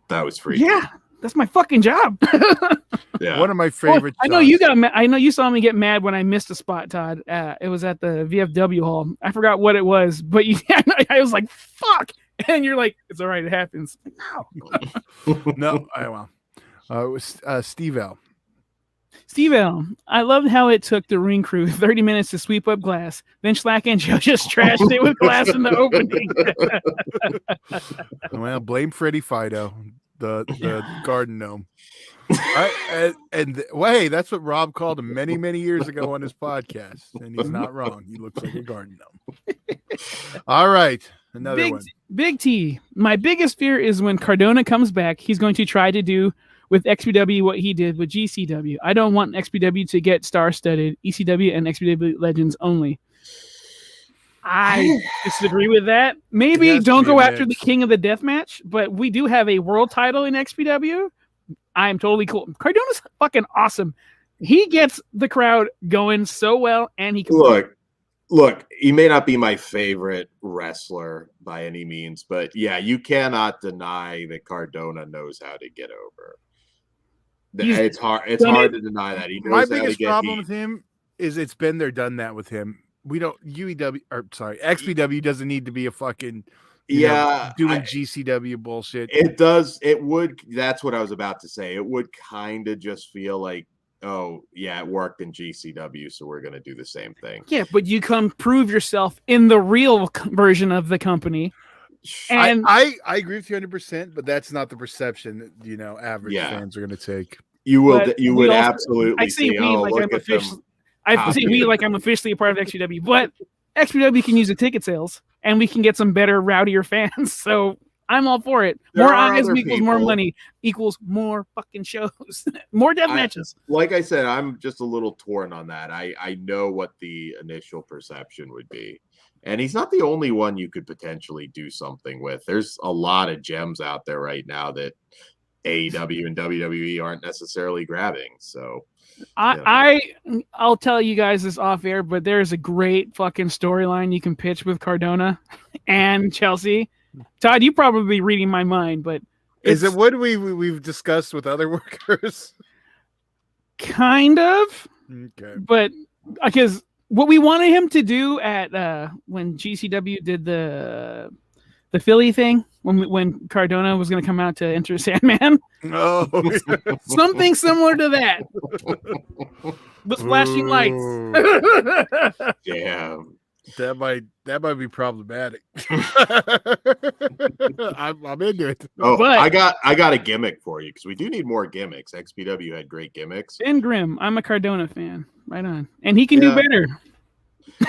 that was freaky. Yeah. That's my fucking job. Yeah. One of my favorite. I know you got. I know you saw me get mad when I missed a spot, Todd. It was at the VFW hall. I forgot what it was, but I was like, "Fuck!" And you're like, "It's all right. It happens." No, no. It was Steve L. Steve L. I loved how it took the ring crew 30 minutes to sweep up glass. Then Schlack and Joe just trashed it with glass in the opening. Well, blame Freddie Fido. The garden gnome. Hey, that's what Rob called him many, many years ago on his podcast. And he's not wrong. He looks like a garden gnome. All right. Another one. Big T. My biggest fear is when Cardona comes back, he's going to try to do with XPW what he did with GCW. I don't want XPW to get star-studded. ECW and XPW Legends only. I disagree with that. Maybe don't go after the king of the deathmatch, but we do have a world title in XPW. I'm totally cool. Cardona's fucking awesome. He gets the crowd going so well, and he can look. He may not be my favorite wrestler by any means, but yeah, you cannot deny that Cardona knows how to get over. It's hard to deny that. He knows my biggest problem with him is it's been there, done that with him. We don't XPW doesn't need to be a fucking doing GCW bullshit. It does. It would. That's what I was about to say. It would kind of just feel like, oh yeah, it worked in GCW, so we're gonna do the same thing. Yeah, but you come prove yourself in the real version of the company. And I agree with you 100%, but that's not the perception that average fans are gonna take. You would absolutely. I see I'm officially a part of XPW, but XPW can use the ticket sales and we can get some better, rowdier fans. So I'm all for it. There More are eyes other equals more people. money equals more fucking shows, more death matches. Like I said, I'm just a little torn on that. I know what the initial perception would be. And he's not the only one you could potentially do something with. There's a lot of gems out there right now that AEW and WWE aren't necessarily grabbing. So I'll tell you guys this off air, but there's a great fucking storyline you can pitch with Cardona and Chelsea. Todd, you probably reading my mind, but is it what we've discussed with other workers? Kind of. Okay. But because what we wanted him to do at when GCW did the Philly thing, when Cardona was going to come out to enter Sandman. Oh, something similar to that. With flashing lights. yeah. That might be problematic. I'm into it. Oh, but I got a gimmick for you because we do need more gimmicks. XPW had great gimmicks. Ben Grimm, I'm a Cardona fan. Right on, and he can do better.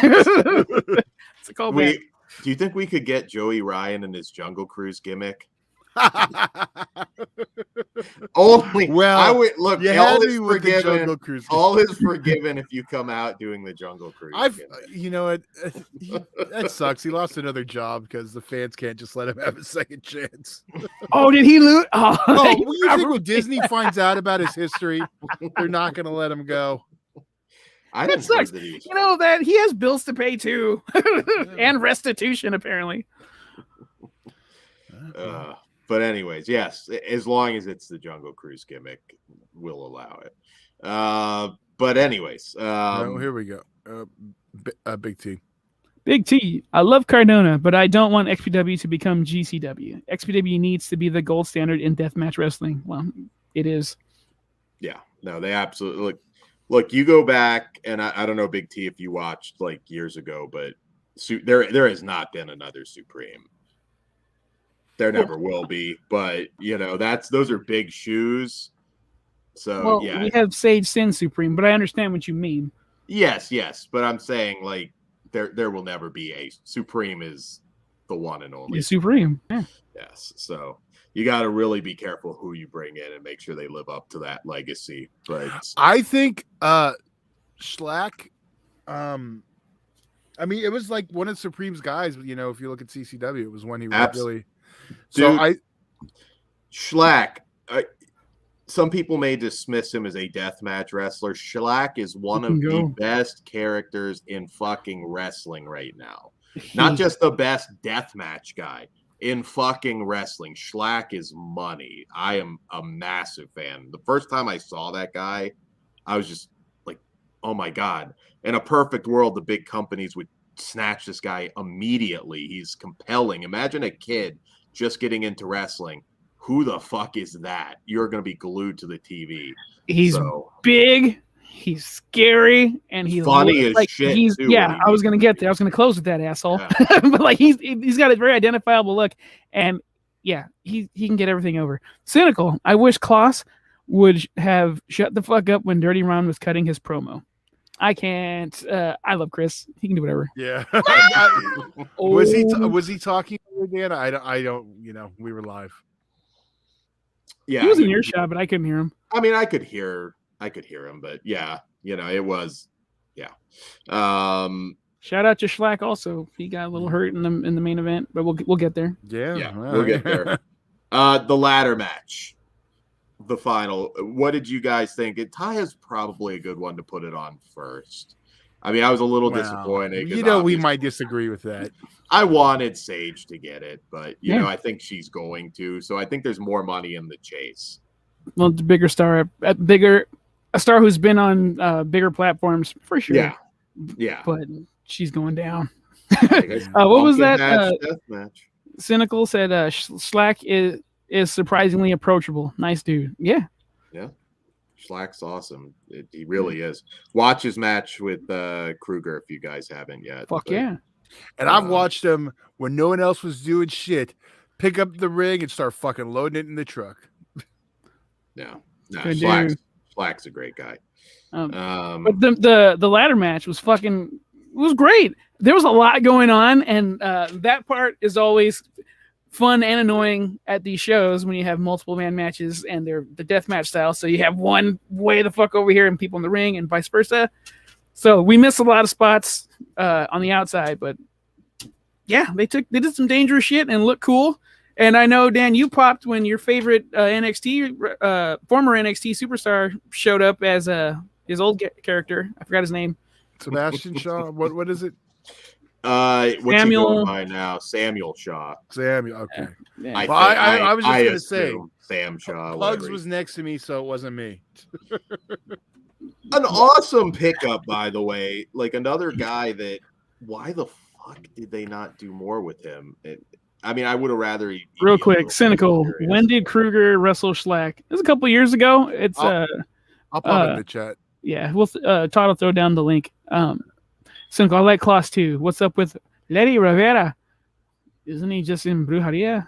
It's a callback. Do you think we could get Joey Ryan and his Jungle Cruise gimmick? Only well, I would look. All is forgiven. Cruise all is forgiven if you come out doing the Jungle Cruise. You know what? That sucks. He lost another job because the fans can't just let him have a second chance. Oh, did he lose? Oh, you think when Disney finds out about his history, they're not going to let him go? That sucks. You know that he has bills to pay too, and restitution apparently. But anyways, yes, as long as it's the Jungle Cruise gimmick, we'll allow it. But anyways, here we go. Big T. Big T. I love Cardona, but I don't want XPW to become GCW. XPW needs to be the gold standard in deathmatch wrestling. Well, it is. Yeah, no, they absolutely look. You go back, and I don't know, Big T, if you watched like years ago, but there has not been another Supreme. There never will be, but you know those are big shoes. So yeah, we have Sage Sin Supreme, but I understand what you mean. Yes, but I'm saying like there will never be a Supreme is the one and only Supreme. Yeah. Yes, so you got to really be careful who you bring in and make sure they live up to that legacy. But I think Schlack. I mean, it was like one of Supreme's guys. You know, if you look at CCW, it was when he was really. Dude, so Schlack. Some people may dismiss him as a deathmatch wrestler. Schlack is one of the best characters in fucking wrestling right now. Not just the best deathmatch guy in fucking wrestling. Schlack is money. I am a massive fan. The first time I saw that guy, I was just like, oh my God. In a perfect world, the big companies would snatch this guy immediately. He's compelling. Imagine a kid just getting into wrestling. Who the fuck is that? You're going to be glued to the TV. He's big, he's scary, and he's funny as shit. I was going to get there. I was going to close with that asshole. Yeah. But like he's got a very identifiable look, and yeah, he can get everything over. Cynical. I wish Klaus would have shut the fuck up when Dirty Ron was cutting his promo. I can't. I love Chris. He can do whatever. Yeah. Was he talking, Dan? I don't. You know, we were live. Yeah, he was in earshot, but I couldn't hear him. I mean, I could hear him, but yeah, you know, it was, yeah. Shout out to Schlack. Also, he got a little hurt in the main event, but we'll get there. Yeah, we'll get there. The ladder match, the final. What did you guys think? Ty is probably a good one to put it on first. I mean, I was a little disappointed. You know, we might disagree with that. I wanted Sage to get it, but you know, I think she's going to. So I think there's more money in the chase. Well, the bigger star, a star who's been on bigger platforms for sure. Yeah. But she's going down. What was that? Deathmatch. Cynical said Schlack is surprisingly approachable. Nice dude. Yeah. Schlack's awesome. He really is. Watch his match with Kruger if you guys haven't yet. Yeah. And I've watched him when no one else was doing shit, pick up the ring and start fucking loading it in the truck. Schlack's a great guy. But the ladder match was was great. There was a lot going on, and that part is always fun and annoying at these shows when you have multiple man matches and they're the deathmatch style. So you have one way the fuck over here and people in the ring and vice versa. So we missed a lot of spots on the outside, but yeah, they did some dangerous shit and looked cool. And I know, Dan, you popped when your favorite NXT former NXT superstar showed up as his old character. I forgot his name. Sebastian Shaw. What is it? What's he Samuel. going by now? Samuel Shaw. Samuel. Okay. Yeah. I was just gonna say Sam Shaw. Pugs was next to me, so it wasn't me. An awesome pickup, by the way. Like another guy that. Why the fuck did they not do more with him? I would have rather. Real quick, cynical. When did Kruger wrestle Schlack? It was a couple years ago. It's I'll pop in the chat. Yeah, we'll Todd will throw down the link. Cynical, I like Klaus too. What's up with Letty Rivera? Isn't he just in Brujeria?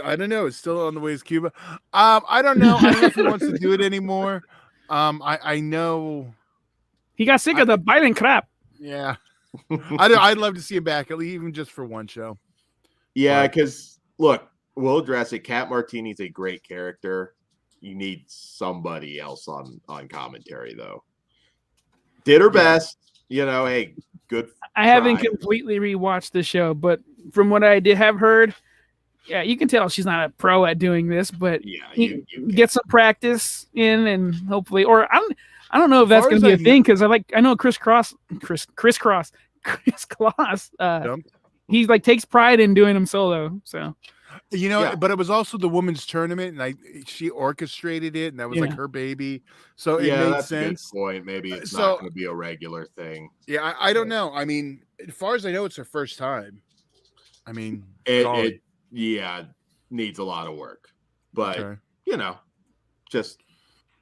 I don't know. It's still on the way to Cuba. I don't know. I don't know if he wants to do it anymore. I know he got sick of the violent crap. Yeah, I'd love to see him back, even just for one show. Yeah, because look, we'll address it. Kat Martini's a great character. You need somebody else on commentary, though. Did her best, Hey, good. I haven't completely rewatched the show, but from what I did have heard, yeah, you can tell she's not a pro at doing this. But yeah, you get some practice in, and hopefully, or I don't know if that's going to be a thing because I know Chris Cross. He takes pride in doing them solo. So. But it was also the women's tournament, and she orchestrated it, and that was like her baby. So it made that's sense. A good point. Maybe it's not going to be a regular thing. Yeah, I don't know. I mean, as far as I know, it's her first time. I mean, it needs a lot of work, but just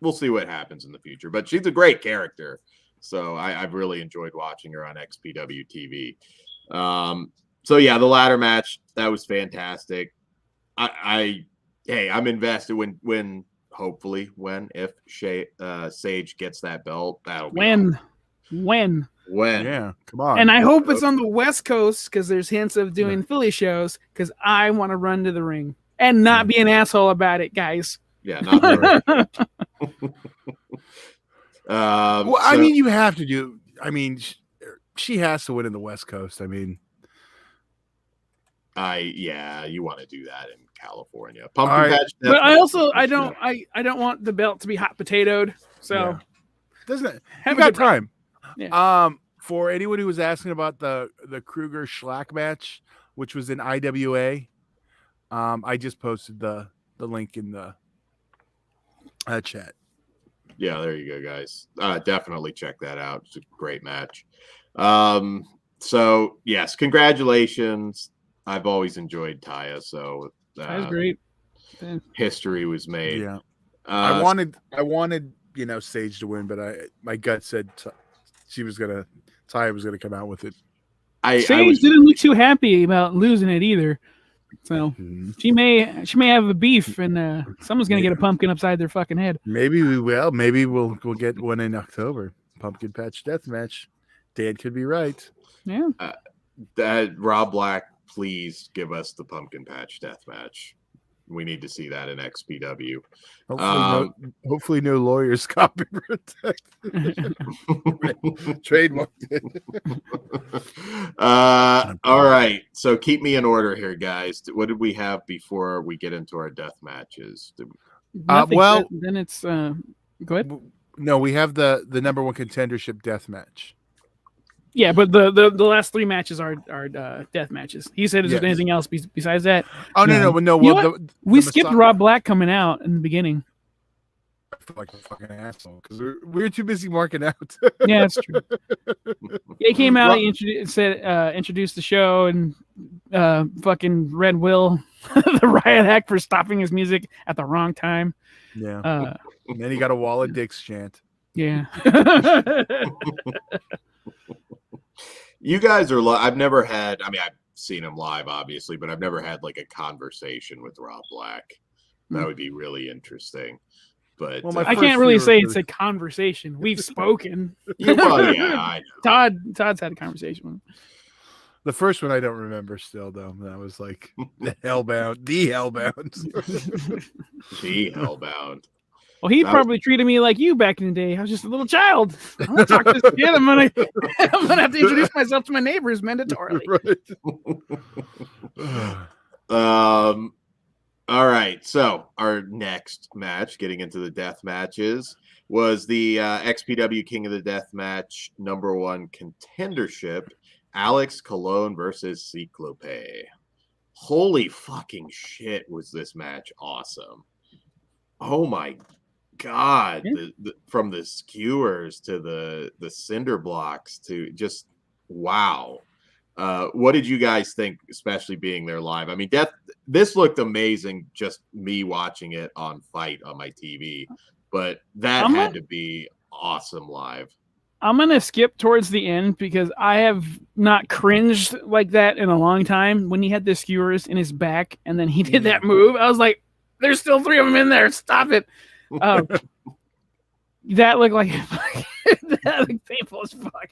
we'll see what happens in the future. But she's a great character, so I've really enjoyed watching her on XPW TV. So yeah, the ladder match that was fantastic. I'm invested when if Sage gets that belt, that'll be when. Yeah, come on. And I hope it's on the West Coast because there's hints of doing Philly shows because I want to run to the ring and not be an asshole about it, guys. Yeah, not very. I mean, you have to do. I mean, she has to win in the West Coast. I mean. You want to do that in California. Pumpkin patch. But I don't want the belt to be hot potatoed. So doesn't it? You got time. Yeah. For anyone who was asking about the Kruger Schlack match, which was in IWA, I just posted the link in the chat. Yeah, there you go, guys. Definitely check that out. It's a great match. So yes, congratulations. I've always enjoyed Taya, so Taya's great. History was made. Yeah, I wanted Sage to win, but my gut said Taya was gonna come out with it. Sage didn't look too happy about losing it either, so she may have a beef, and someone's gonna get a pumpkin upside their fucking head. Maybe we will. Maybe we'll get one in October. Pumpkin patch deathmatch. Dan could be right. Yeah. That Rob Black. Please give us the pumpkin patch death match. We need to see that in XPW. Hopefully no lawyers copy protect. Trademark. All right. So keep me in order here, guys. What did we have before we get into our death matches? Then it's go ahead. No, we have the number one contendership death match. Yeah, but the last three matches are death matches. He said, "Is there anything else besides that?" Oh no. Well, we skipped Rob Black coming out in the beginning. I feel like a fucking asshole because we were too busy marking out. Yeah, that's true. He came out, he introduced the show, and fucking Red Will, the riot act for stopping his music at the wrong time. Yeah, and then he got a wall of dicks chant. Yeah. You guys are. I've never had. I mean, I've seen him live, obviously, but I've never had like a conversation with Rob Black. That would be really interesting. But I can't really say it's a conversation. We've spoken. Well, yeah, I know. Todd's had a conversation with him. The first one I don't remember still though. That was like the Hellbound. The Hellbound. Well, he That probably treated me like you back in the day. I was just a little child. I'm gonna talk this kid. I'm gonna have to introduce myself to my neighbors mandatorily. Right. All right. So our next match, getting into the death matches, was the XPW King of the Death Match #1 contendership. Alex Colon versus Cyclope. Holy fucking shit, was this match awesome. Oh my God. Yeah. From the skewers to the cinder blocks to just wow. What did you guys think, especially being there live? I mean, this looked amazing, just me watching it on Fight on my TV, but that had to be awesome live. I'm going to skip towards the end because I have not cringed like that in a long time. When he had the skewers in his back and then he did that move, I was like, there's still 3 of them in there. Stop it. That looked like painful as fuck.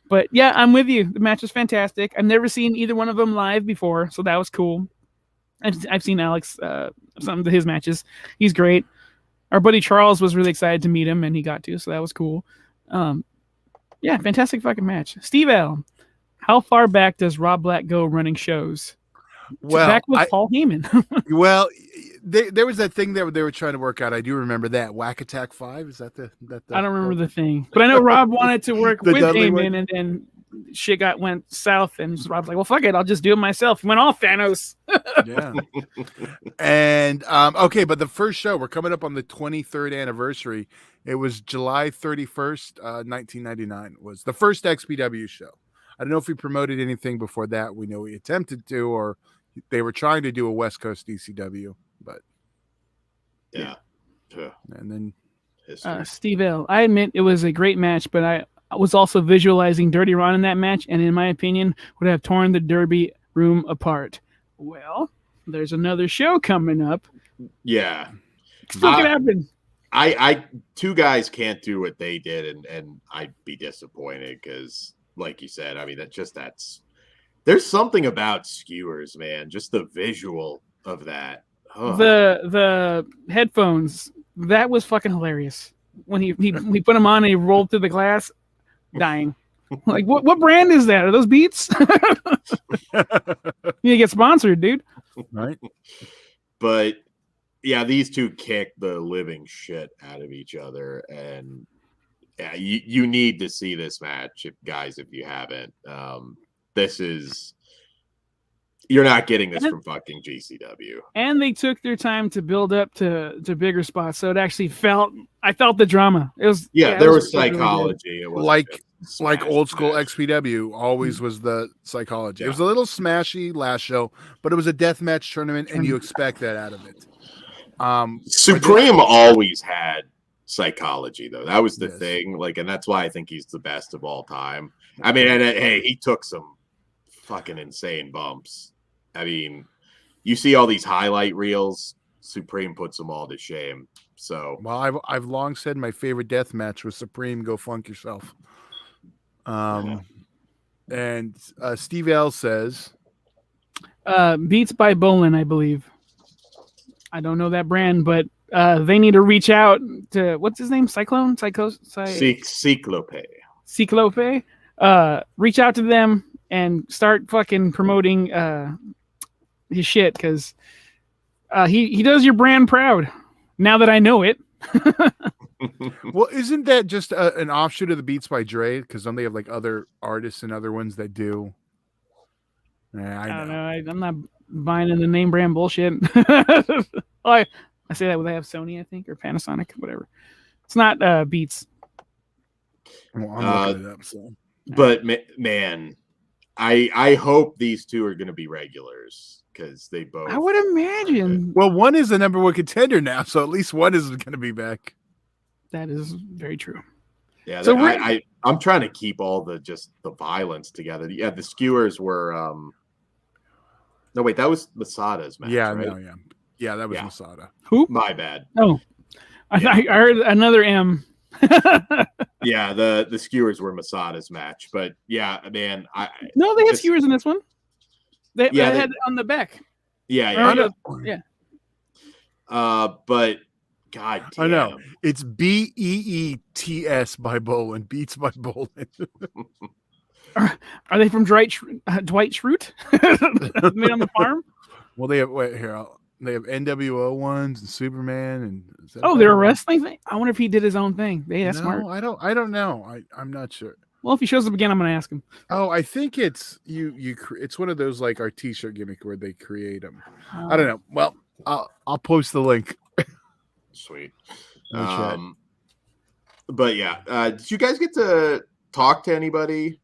But yeah, I'm with you. The match was fantastic. I've never seen either one of them live before, so that was cool. I've seen Alex, some of his matches. He's great. Our buddy Charles was really excited to meet him, and he got to, so that was cool. Yeah, fantastic fucking match. Steve L., how far back does Rob Black go running shows? Well, back with Paul Heyman. Well, there was that thing that they were trying to work out. I do remember that. Whack Attack 5? Is that the I don't remember the thing. But I know Rob wanted to work with Dudley Heyman, and then shit went south, and Rob's like, well, fuck it, I'll just do it myself. He went all Thanos. Yeah. And, okay, but the first show, we're coming up on the 23rd anniversary. It was July 31st, 1999, was the first XPW show. I don't know if we promoted anything before that. We know we attempted to, or they were trying to do a West Coast ECW, but yeah. And then Steve L., I admit it was a great match, but I was also visualizing Dirty Ron in that match, and in my opinion, would have torn the Derby room apart. Well, there's another show coming up. Yeah. Still could happen. I two guys can't do what they did, and I'd be disappointed because, like you said, I mean, there's something about skewers, man. Just the visual of that. Oh. The headphones, that was fucking hilarious. When he put them on and he rolled through the glass, dying. Like, what brand is that? Are those Beats? You get sponsored, dude. Right. But yeah, these two kick the living shit out of each other, and yeah, you need to see this match, if you haven't. This is, you're not getting this from fucking GCW. And they took their time to build up to bigger spots, so it actually I felt the drama. It was there was psychology. It was like old school XPW always was the psychology. Yeah. It was a little smashy last show, but it was a deathmatch tournament, and you expect that out of it. Supreme always had psychology, though. That was the thing. Like, and that's why I think he's the best of all time. I mean, and hey, he took some fucking insane bumps. I mean, you see all these highlight reels. Supreme puts them all to shame. So, well, I've long said my favorite death match was Supreme Go Funk Yourself. And Steve L says, Beats by Bolin, I believe. I don't know that brand, but they need to reach out to, what's his name? Cyclope. Cyclope. Reach out to them and start fucking promoting his shit, because he does your brand proud. Now that I know it. Well, isn't that just an offshoot of the Beats by Dre? Because don't they have like other artists and other ones that do? Yeah, I don't know. I'm not buying in the name brand bullshit. I say that when they have Sony, I think, or Panasonic, whatever. It's not Beats. Well, I'm looking it up. So, but man, I hope these two are going to be regulars, because they both. I would imagine. Well, one is the #1 contender now, so at least one is going to be back. That is very true. Yeah, so I'm trying to keep all the violence together. Yeah, the skewers were. No, wait, that was Masada's match. Yeah, right? Yeah, that was Masada. Who? My bad. Oh, I heard another M. Yeah, the skewers were Masada's match, but yeah, man, No, they had skewers in this one. They had it on the back. Yeah. But God damn. I know. It's BEETS by Bolin. Beats by Bolin. Are they from Dwight Schrute? Made on the farm? Well, they have they have NWO ones and Superman and they're a wrestling thing. I wonder if he did his own thing. That's smart. I don't know. I'm not sure. Well, if he shows up again, I'm gonna ask him. Oh, I think it's it's one of those like our t-shirt gimmick where they create them. I don't know. Well, I'll post the link. Sweet. But yeah, did you guys get to talk to anybody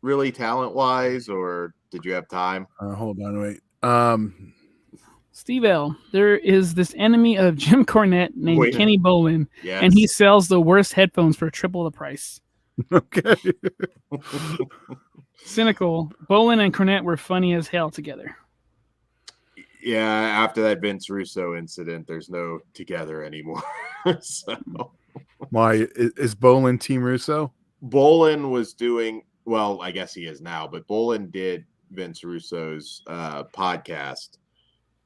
really talent-wise, or did you have time? Hold on, wait. Steve L. There is this enemy of Jim Cornette named Kenny Bolin, and he sells the worst headphones for triple the price. Okay. Cynical. Bolin and Cornette were funny as hell together. Yeah, after that Vince Russo incident, there's no together anymore. So. Why is Bolin Team Russo? Bolin was doing well, I guess he is now, but Bolin did Vince Russo's podcast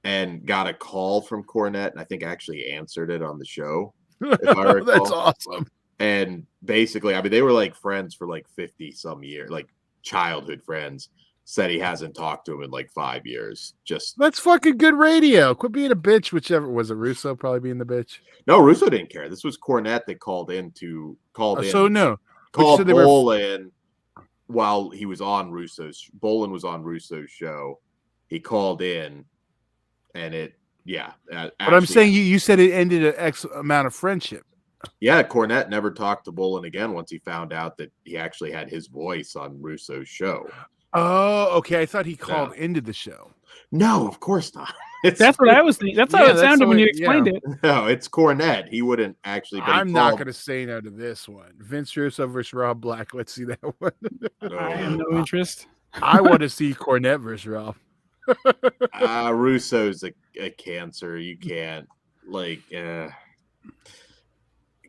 and got a call from Cornette, and I think actually answered it on the show. If I recall. That's awesome. And basically, I mean, they were like friends for like 50 some years, like childhood friends. Said he hasn't talked to him in like 5 years. That's fucking good radio. Quit being a bitch. Whichever was it, Russo probably being the bitch. No, Russo didn't care. This was Cornette that called Bolin while he was on Bolin was on Russo's show. He called in, and but I'm saying you said it ended an X amount of friendship. Yeah, Cornette never talked to Bolin again once he found out that he actually had his voice on Russo's show. Oh, okay. I thought he called into the show. No, of course not. That's what I was thinking. That's how it sounded when you explained it. No, it's Cornette. He wouldn't actually. I'm not going to say no to this one. Vince Russo versus Rob Black. Let's see that one. I have no interest. I want to see Cornette versus Rob. Russo's a cancer. You can't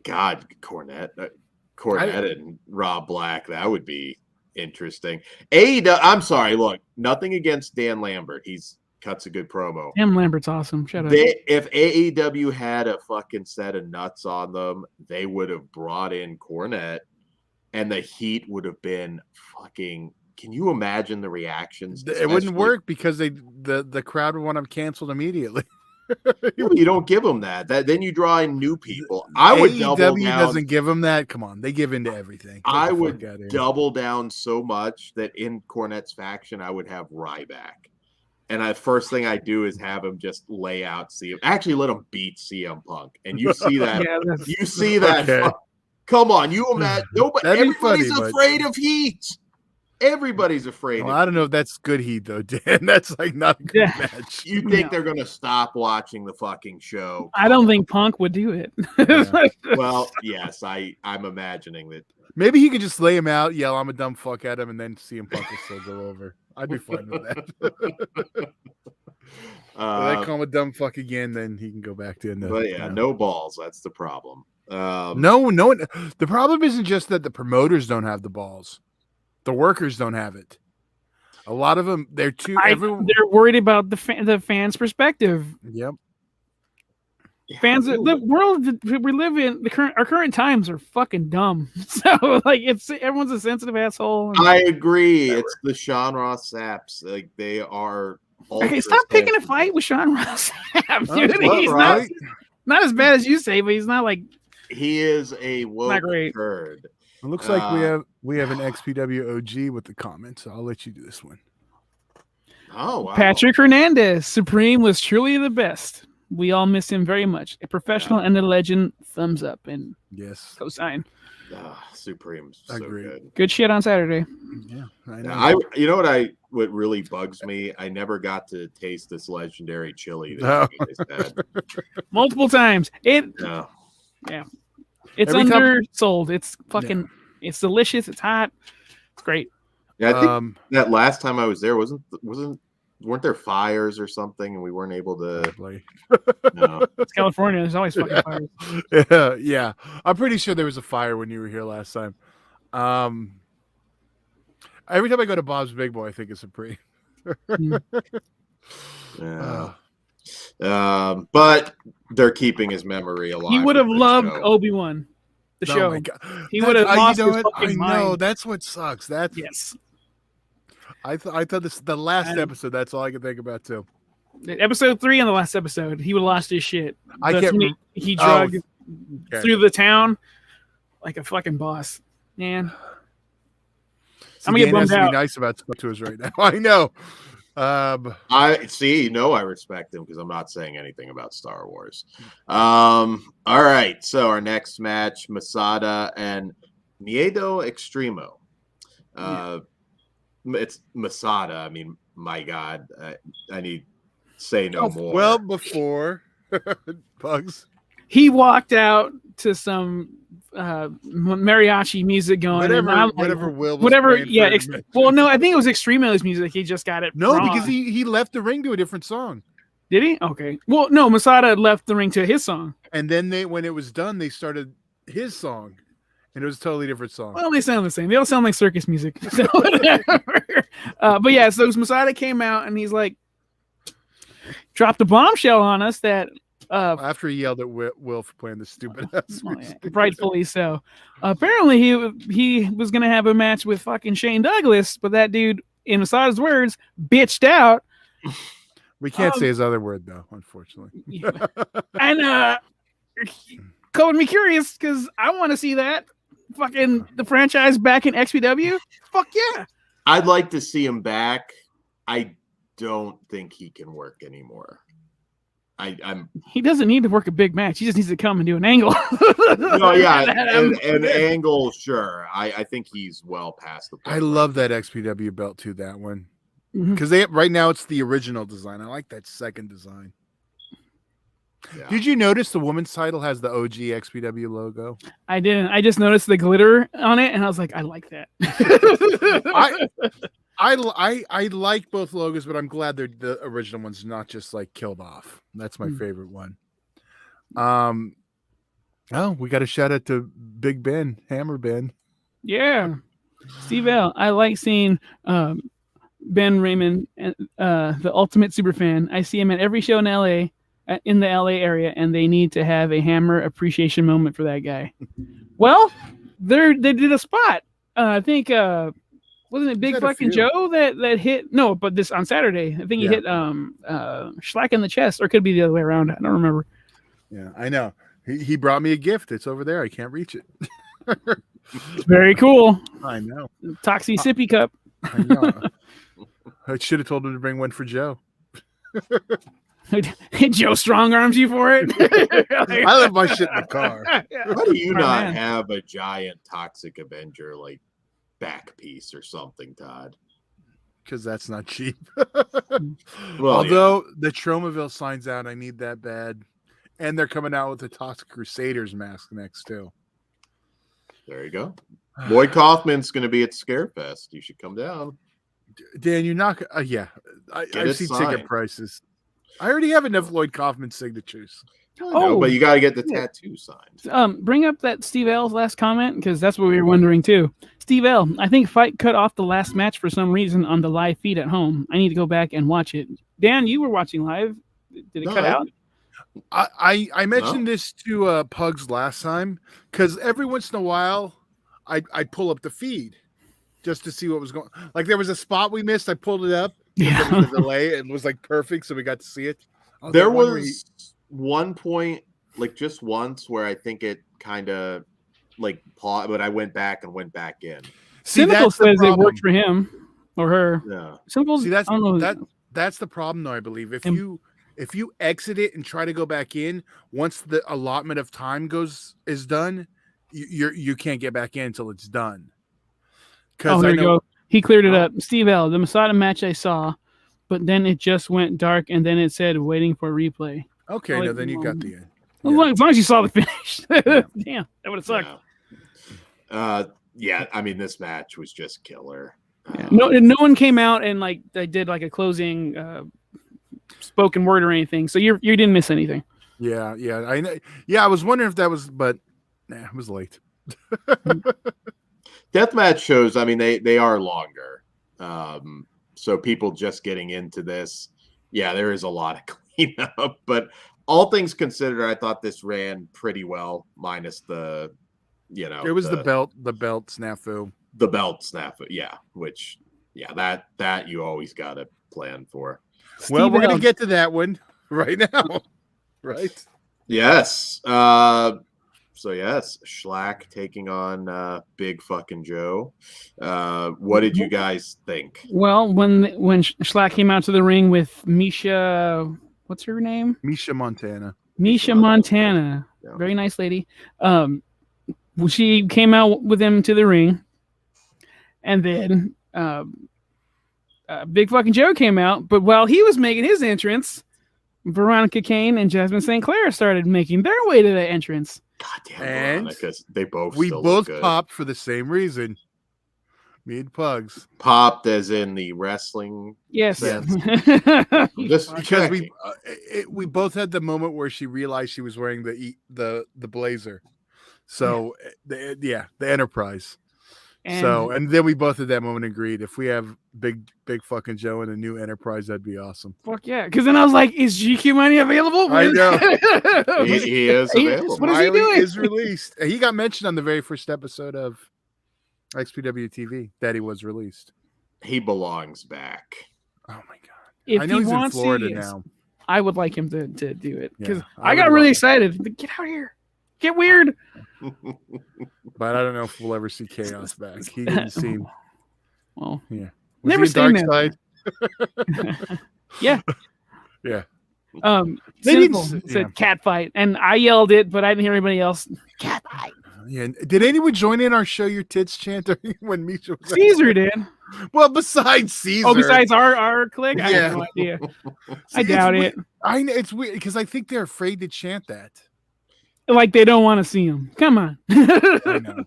God, Cornette and Rob Black. That would be interesting. I'm sorry. Look, nothing against Dan Lambert. He's cuts a good promo. Dan Lambert's awesome. Shut up. If AEW had a fucking set of nuts on them, they would have brought in Cornette, and the heat would have been fucking. Can you imagine the reactions? It wouldn't work because the crowd would want them canceled immediately. You don't give them that. Then you draw in new people. I would double down. Doesn't give them that. Come on, they give into everything. I would double down so much that in Cornette's faction, I would have Ryback, and the first thing I do is have him just lay out CM. Actually, let him beat CM Punk, and you see that. You see that. Okay. Come on, you imagine. Everybody's afraid of heat. Everybody's afraid. Well, I don't know if that's good heat though, Dan. That's like not a good match. You think they're gonna stop watching the fucking show? I don't think Punk would do it. Yeah. Well, yes, I'm imagining that. Maybe he could just lay him out, yell "I'm a dumb fuck" at him, and then CM Punk will still go over. I'd be fine with that. If I call him a dumb fuck again, then he can go back to no balls. That's the problem. No. The problem isn't just that the promoters don't have the balls. The workers don't have it. A lot of them, they're worried about the fans' perspective. Yep. Fans, the world we live in, our current times are fucking dumb. So everyone's a sensitive asshole. I agree. It's the Sean Ross Saps. Like they are. Okay, stop picking a fight with Sean Ross Saps, dude. He's not as bad as you say, but he's not like. He is a woke turd. It looks like we have an XPW OG with the comments. So I'll let you do this one. Oh, wow. Patrick Hernandez, Supreme was truly the best. We all miss him very much. A professional and a legend. Thumbs up and yes, cosign. Supreme's so good. Good shit on Saturday. Yeah, I know. You know what really bugs me? I never got to taste this legendary chili that you guys had. Multiple times. Yeah. It's undersold. It's fucking. It's delicious. It's hot. It's great. Yeah, I think that last time I was there wasn't weren't there fires or something, and we weren't able to. Probably. No. It's California. There's always fucking fires. Yeah. I'm pretty sure there was a fire when you were here last time. Every time I go to Bob's Big Boy, I think it's a pre. Yeah. But they're keeping his memory alive. He would have with the loved show. Obi-Wan, the Oh show. my God. He would have lost you know his what? fucking I mind. know. That's what sucks. That's Yes. I thought this the last episode. That's all I could think about too. Episode 3 and the last episode, he would have lost his shit. I That's can't. when he drugged Okay. through the town like a fucking boss. Man. See, I'm gonna get Dan has bummed to out. be nice about stuff to us right now. I know. I see. I respect him because I'm not saying anything about Star Wars. All right. So our next match, Masada and Miedo Extremo. It's Masada. I mean, my God, I need to say no more. Well, before Bugs, He walked out to some mariachi music going. and I'm like, whatever Will was whatever. playing Yeah. for him. Well, no, I think it was Extremo's music. He just got it. No, wrong. because he left the ring to a different song, Did he? Okay. Well, no, Masada left the ring to his song. and then when it was done, they started his song, and it was a totally different song. Well, they sound the same. They all sound like circus music. So whatever. But yeah, so Masada came out and he's like, dropped a bombshell on us that After he yelled at Will for playing the stupid ass music. rightfully so. Apparently, he was gonna have a match with fucking Shane Douglas, but that dude, in Masada's words, bitched out. We can't say his other word though, unfortunately. And called me curious because I want to see that fucking the franchise back in XPW. Fuck yeah! I'd like to see him back. I don't think he can work anymore. He doesn't need to work a big match. He just needs to come and do an angle. No, yeah, an angle, sure. I think he's well past the point. I love that XPW belt too. That one Mhm. because right now it's the original design. I like that second design. Yeah. Did you notice the woman's title has the OG XPW logo? I didn't. I just noticed the glitter on it, and I was like, I like that. I like both logos, but I'm glad they're the original one's not just like killed off. That's my favorite one. Oh, we got a shout out to Big Ben, Hammer Ben. Yeah, Steve L. I like seeing Ben Raymond, and the ultimate super fan. I see him at every show in LA, in the LA area, and they need to have a Hammer appreciation moment for that guy. Well, they did a spot. I think wasn't it Big fucking Joe that hit? No, but this on Saturday. I think he hit Schlack in the chest, or it could be the other way around. I don't remember. Yeah, I know. He brought me a gift. It's over there. I can't reach it. It's very cool. I know. Toxie sippy cup. I know. I should have told him to bring one for Joe. Joe strong arms you for it. I left my shit in the car. Why do you not have a giant Toxic Avenger like back piece or something, Todd? Because that's not cheap. Well, although the Tromaville signs out, I need that bad. And they're coming out with the Toxic Crusaders mask next too. There you go. Lloyd Kaufman's going to be at Scarefest. You should come down. Dan, you're not. Yeah, I've seen ticket prices. I already have enough Lloyd Kaufman signatures. Oh, but you got to get the tattoo signed. Bring up that Steve L's last comment because that's what we were wondering too. Steve L, I think Fight cut off the last match for some reason on the live feed at home. I need to go back and watch it. Dan, you were watching live. Did it cut out? I mentioned this to Pugs last time because every once in a while I pull up the feed just to see what was going. Like there was a spot we missed. I pulled it up. Yeah, there was a delay. It was like perfect, so we got to see it. There was one point, like just once, where I think it kind of like paused, but I went back and went back in. Cynical says it worked for him or her. Yeah. Cynical's, see, that's the problem, though. I believe if you exit it and try to go back in, once the allotment of time is done, you can't get back in until it's done. Oh, there you go. He cleared it up. Steve L, the Masada match I saw, but then it just went dark, and then it said waiting for replay. Okay, no, then you got the end. As long as you saw the finish. Damn, that would have sucked. Yeah, I mean, this match was just killer. Yeah. No one came out and like they did like a closing spoken word or anything. So you didn't miss anything. Yeah. I was wondering if that was, but it was late. Deathmatch shows, I mean, they are longer. So people just getting into this, yeah, there is a lot of cleanup. But all things considered, I thought this ran pretty well, minus the, it was the belt snafu. The belt snafu, yeah. Which, yeah, that you always got to plan for. Well, we're gonna get to that one right now, right? Yes. So yes, Schlack taking on Big Fucking Joe. What did you guys think? Well, when Schlack came out to the ring with Misha, what's her name? Misha Montana. Yeah. Very nice lady. She came out with him to the ring, and then Big Fucking Joe came out. But while he was making his entrance, Veronica Kane and Jasmine St. Clair started making their way to the entrance. Goddamn, because we both popped for the same reason. Me and Pugs popped as in the wrestling. Yes, just because we both had the moment where she realized she was wearing the blazer. So the Enterprise. And then we both had that moment and agreed if we have big Fucking Joe in a new Enterprise, that'd be awesome. Fuck yeah! Because then I was like, "Is GQ Money available?" I know he is available. What is he doing? Is released. He got mentioned on the very first episode of XPW TV that he was released. He belongs back. Oh my god! If I know he's in wants Florida now. I would like him to do it because Yeah, I got really excited. Get out of here! Get weird. But I don't know if we'll ever see Chaos back. He didn't seem. Well, yeah. Never seen Dark Side. Yeah. Yeah. They said cat fight, and I yelled it, but I didn't hear anybody else. Cat fight. Yeah. Did anyone join in our "Show Your Tits" chant when Misha was Caesar did. Well, besides Caesar. Oh, besides our clique? I have no idea. I doubt it. It's weird because I think they're afraid to chant that. Like they don't want to see him. Come on. I know.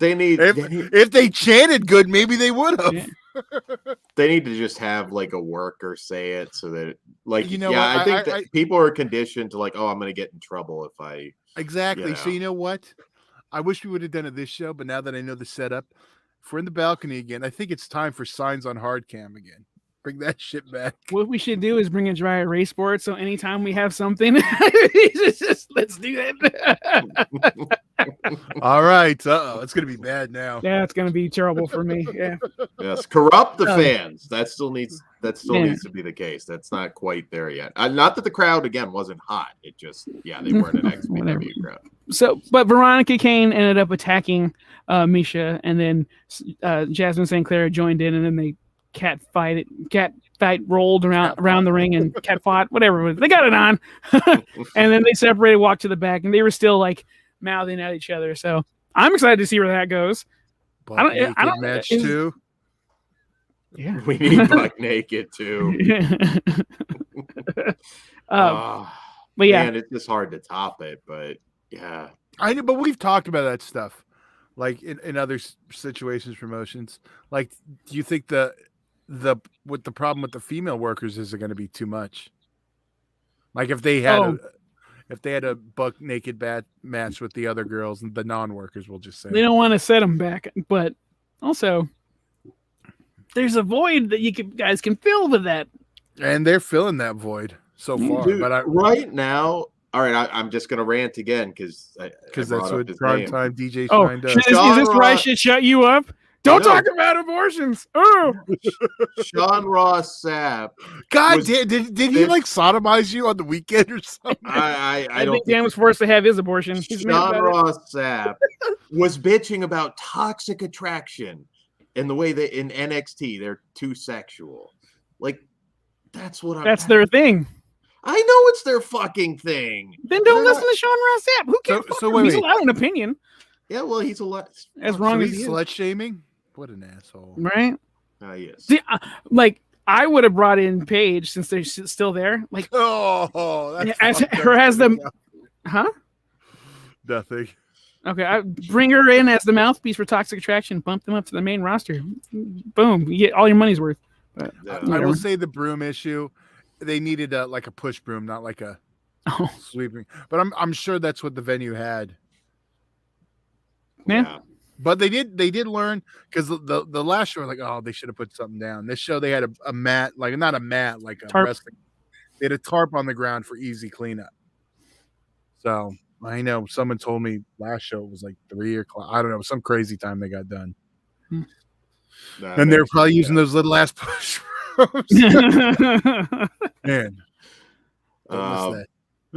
If they chanted good, maybe they would have. Yeah. They need to just have like a worker say it so that, like, I think that people are conditioned to like, oh, I'm going to get in trouble if I. Exactly. So you know what? I wish we would have done it this show, but now that I know the setup, if we're in the balcony again, I think it's time for signs on hard cam again. Bring that shit back. What we should do is bring a dry erase board. So anytime we have something, just let's do that. All right. It's gonna be bad now. Yeah, it's gonna be terrible for me. Yeah. Yes, corrupt the fans. That still needs to be the case. That's not quite there yet. Not that the crowd again wasn't hot. It just they weren't an XPW crowd. So, but Veronica Kane ended up attacking Misha, and then Jasmine St. Clair joined in, and then they cat fight rolled around the ring and cat fought, whatever it was. They got it on. And then they separated, walked to the back, and they were still like mouthing at each other. So I'm excited to see where that goes. I don't match too. Yeah. We need buck naked too. But yeah, man, it's just hard to top it, but yeah. I know, but we've talked about that stuff. Like in other situations, promotions. Like, do you think the problem with the female workers is it going to be too much? Like if they had a buck naked match with the other girls and the non-workers, we'll just say they don't want to set them back, but also there's a void that guys can fill with that, and they're filling that void so far. Dude, but right now, all right, I'm just gonna rant again because that's what prime time DJ Shine does. Is this where I should shut you up? Don't talk about abortions. Oh, Sean Ross Sapp. God damn! Did he like sodomize you on the weekend or something? I don't think Dan was forced to have his abortion. Sean Ross Sapp was bitching about toxic attraction and the way that in NXT they're too sexual. Like that's their thing. I know it's their fucking thing. Then don't listen to Sean Ross Sapp. Who cares? So he's allowed an opinion. Yeah, well, he's as wrong as he's slut shaming. What an asshole! Right? Yes. See, like I would have brought in Paige since they're still there. Like, that's has them, huh? Nothing. Okay, I bring her in as the mouthpiece for Toxic Attraction. Bump them up to the main roster. Boom, you get all your money's worth. But, I will say the broom issue. They needed like a push broom, not like a sweeping. But I'm sure that's what the venue had. Yeah. But they did learn, because the last show, like, oh, they should have put something down. This show they had a mat, like not a mat, like a tarp. wrestling. They had a tarp on the ground for easy cleanup. So I know someone told me last show it was like 3 o'clock. I don't know, some crazy time they got done. And they're probably using those little ass push ropes. Man.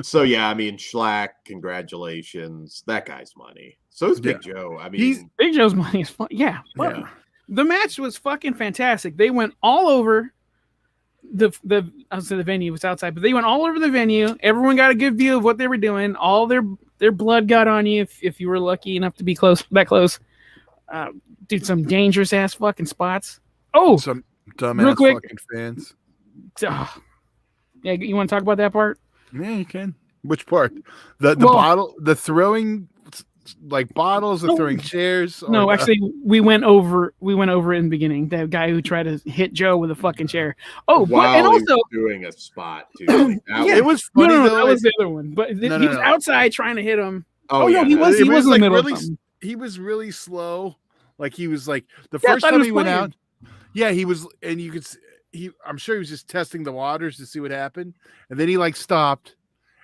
So yeah, I mean, Schlack, congratulations. That guy's money. So is Big Joe. I mean, Big Joe's money is fun. Yeah. The match was fucking fantastic. They went all over I'll say the venue was outside, but they went all over the venue. Everyone got a good view of what they were doing. All their blood got on you if you were lucky enough to be that close. Did some dangerous ass fucking spots. Oh, some dumbass fucking fans. Yeah, you want to talk about that part? Yeah, you can. Which part? The bottle, the throwing like bottles, the throwing chairs. No, actually, we went over it in the beginning. That guy who tried to hit Joe with a fucking chair. Oh, wow, and also doing a spot too. Like, it was funny. No, though. That was the other one. But he was outside trying to hit him. Oh yeah, no, he was in the middle. He was really slow. Like he was like the first time he went out. Yeah, he was, and you could. I'm sure he was just testing the waters to see what happened, and then he like stopped,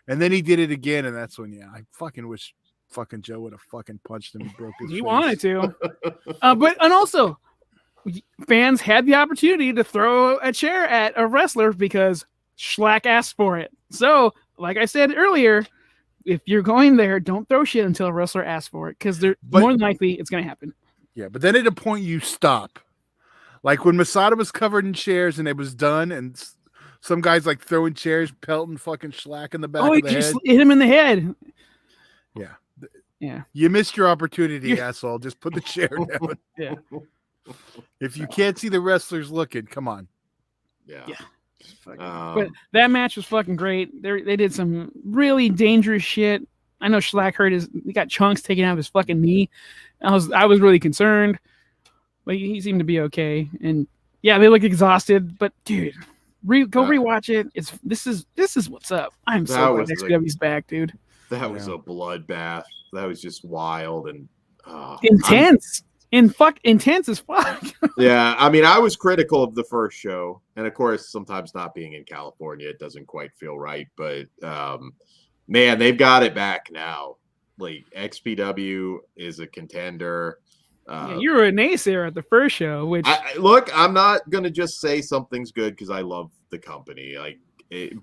and then he did it again, and that's when I fucking wish fucking Joe would have fucking punched him and broke his face. He wanted to, and also fans had the opportunity to throw a chair at a wrestler because Schlack asked for it. So, like I said earlier, if you're going there, don't throw shit until a wrestler asks for it, because more than likely it's going to happen. Yeah, but then at a point you stop. Like when Masada was covered in chairs and it was done, and some guys like throwing chairs, pelting fucking Schlack in the back of the head. Just hit him in the head. Yeah. You missed your opportunity, asshole. Just put the chair down. Yeah. If you can't see the wrestlers looking, come on. Yeah. But that match was fucking great. They did some really dangerous shit. I know Schlack he got chunks taken out of his fucking knee. I was really concerned. But he seemed to be okay, and they look exhausted. But dude, go rewatch it. This is what's up. I'm so glad XPW's back, dude. That was a bloodbath. That was just wild and intense. Intense as fuck. Yeah, I mean, I was critical of the first show, and of course, sometimes not being in California, it doesn't quite feel right. But man, they've got it back now. Like XPW is a contender. You were a naysayer at the first show, which look, I'm not gonna just say something's good because I love the company,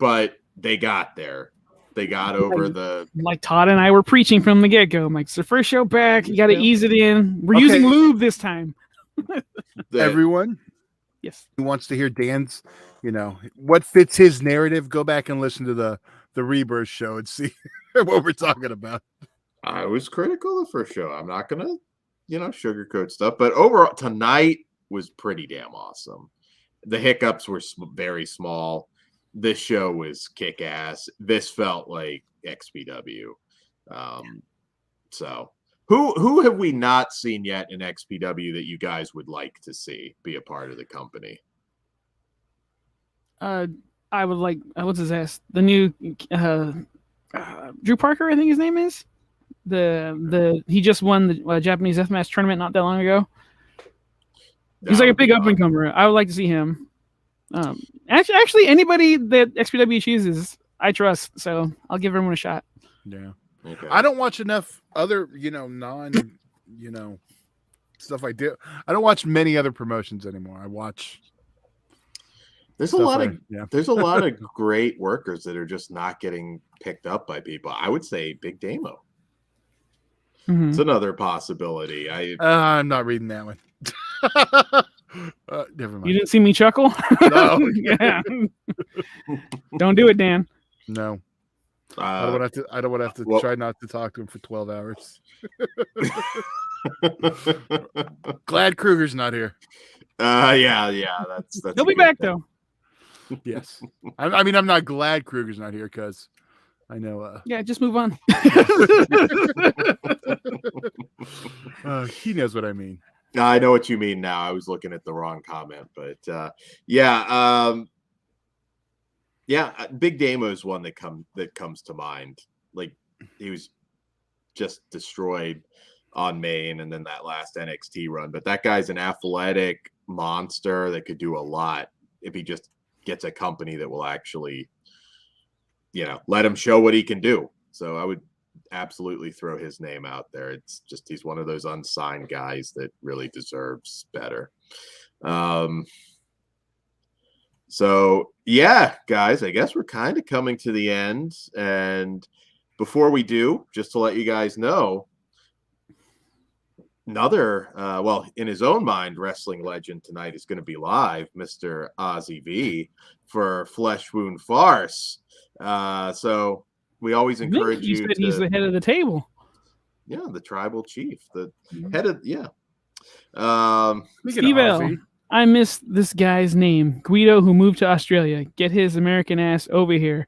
but they got there. They got over like Todd and I were preaching from the get go. I'm like, it's the first show back. You got to ease it in. We're using lube this time. Everyone, yes, who wants to hear Dan's, what fits his narrative? Go back and listen to the Rebirth show and see what we're talking about. I was critical of the first show. I'm not gonna. Sugarcoat stuff, but overall tonight was pretty damn awesome. The hiccups were very small. This show was kick-ass. This felt like XPW. So who have we not seen yet in XPW that you guys would like to see be a part of the company? I would like what's his ass? The new Drew Parker, I think his name is. He just won the Japanese Deathmatch tournament not that long ago. He's like a big up and comer. I would like to see him. Actually, anybody that XPW chooses, I trust. So I'll give everyone a shot. Yeah. Okay. I don't watch enough other, stuff I do. I don't watch many other promotions anymore. I watch. There's a lot of great workers that are just not getting picked up by people. I would say Big Damo. Mm-hmm. It's another possibility. I'm not reading that one. Never mind. You didn't see me chuckle? No. Yeah. Don't do it, Dan. No. I don't want to have to try not to talk to him for 12 hours. Glad Kruger's not here. Yeah. That's He'll be back though. Yes. I'm not glad Kruger's not here because I know. Yeah, just move on. He knows what I mean. I know what you mean now. I was looking at the wrong comment, but yeah, Big Damo is one that comes to mind. Like he was just destroyed on Maine, and then that last NXT run. But that guy's an athletic monster that could do a lot if he just gets a company that will actually, let him show what he can do. So I would absolutely throw his name out there. It's just he's one of those unsigned guys that really deserves better. So yeah, guys, I guess we're kind of coming to the end. And before we do, just to let you guys know, another, in his own mind, wrestling legend tonight is going to be live, Mr. Ozzy V, for Flesh Wound Farce. So we always encourage you said to. He's the head of the table. Yeah, the tribal chief, the head of Steve L. I missed this guy's name, Guido, who moved to Australia. Get his American ass over here.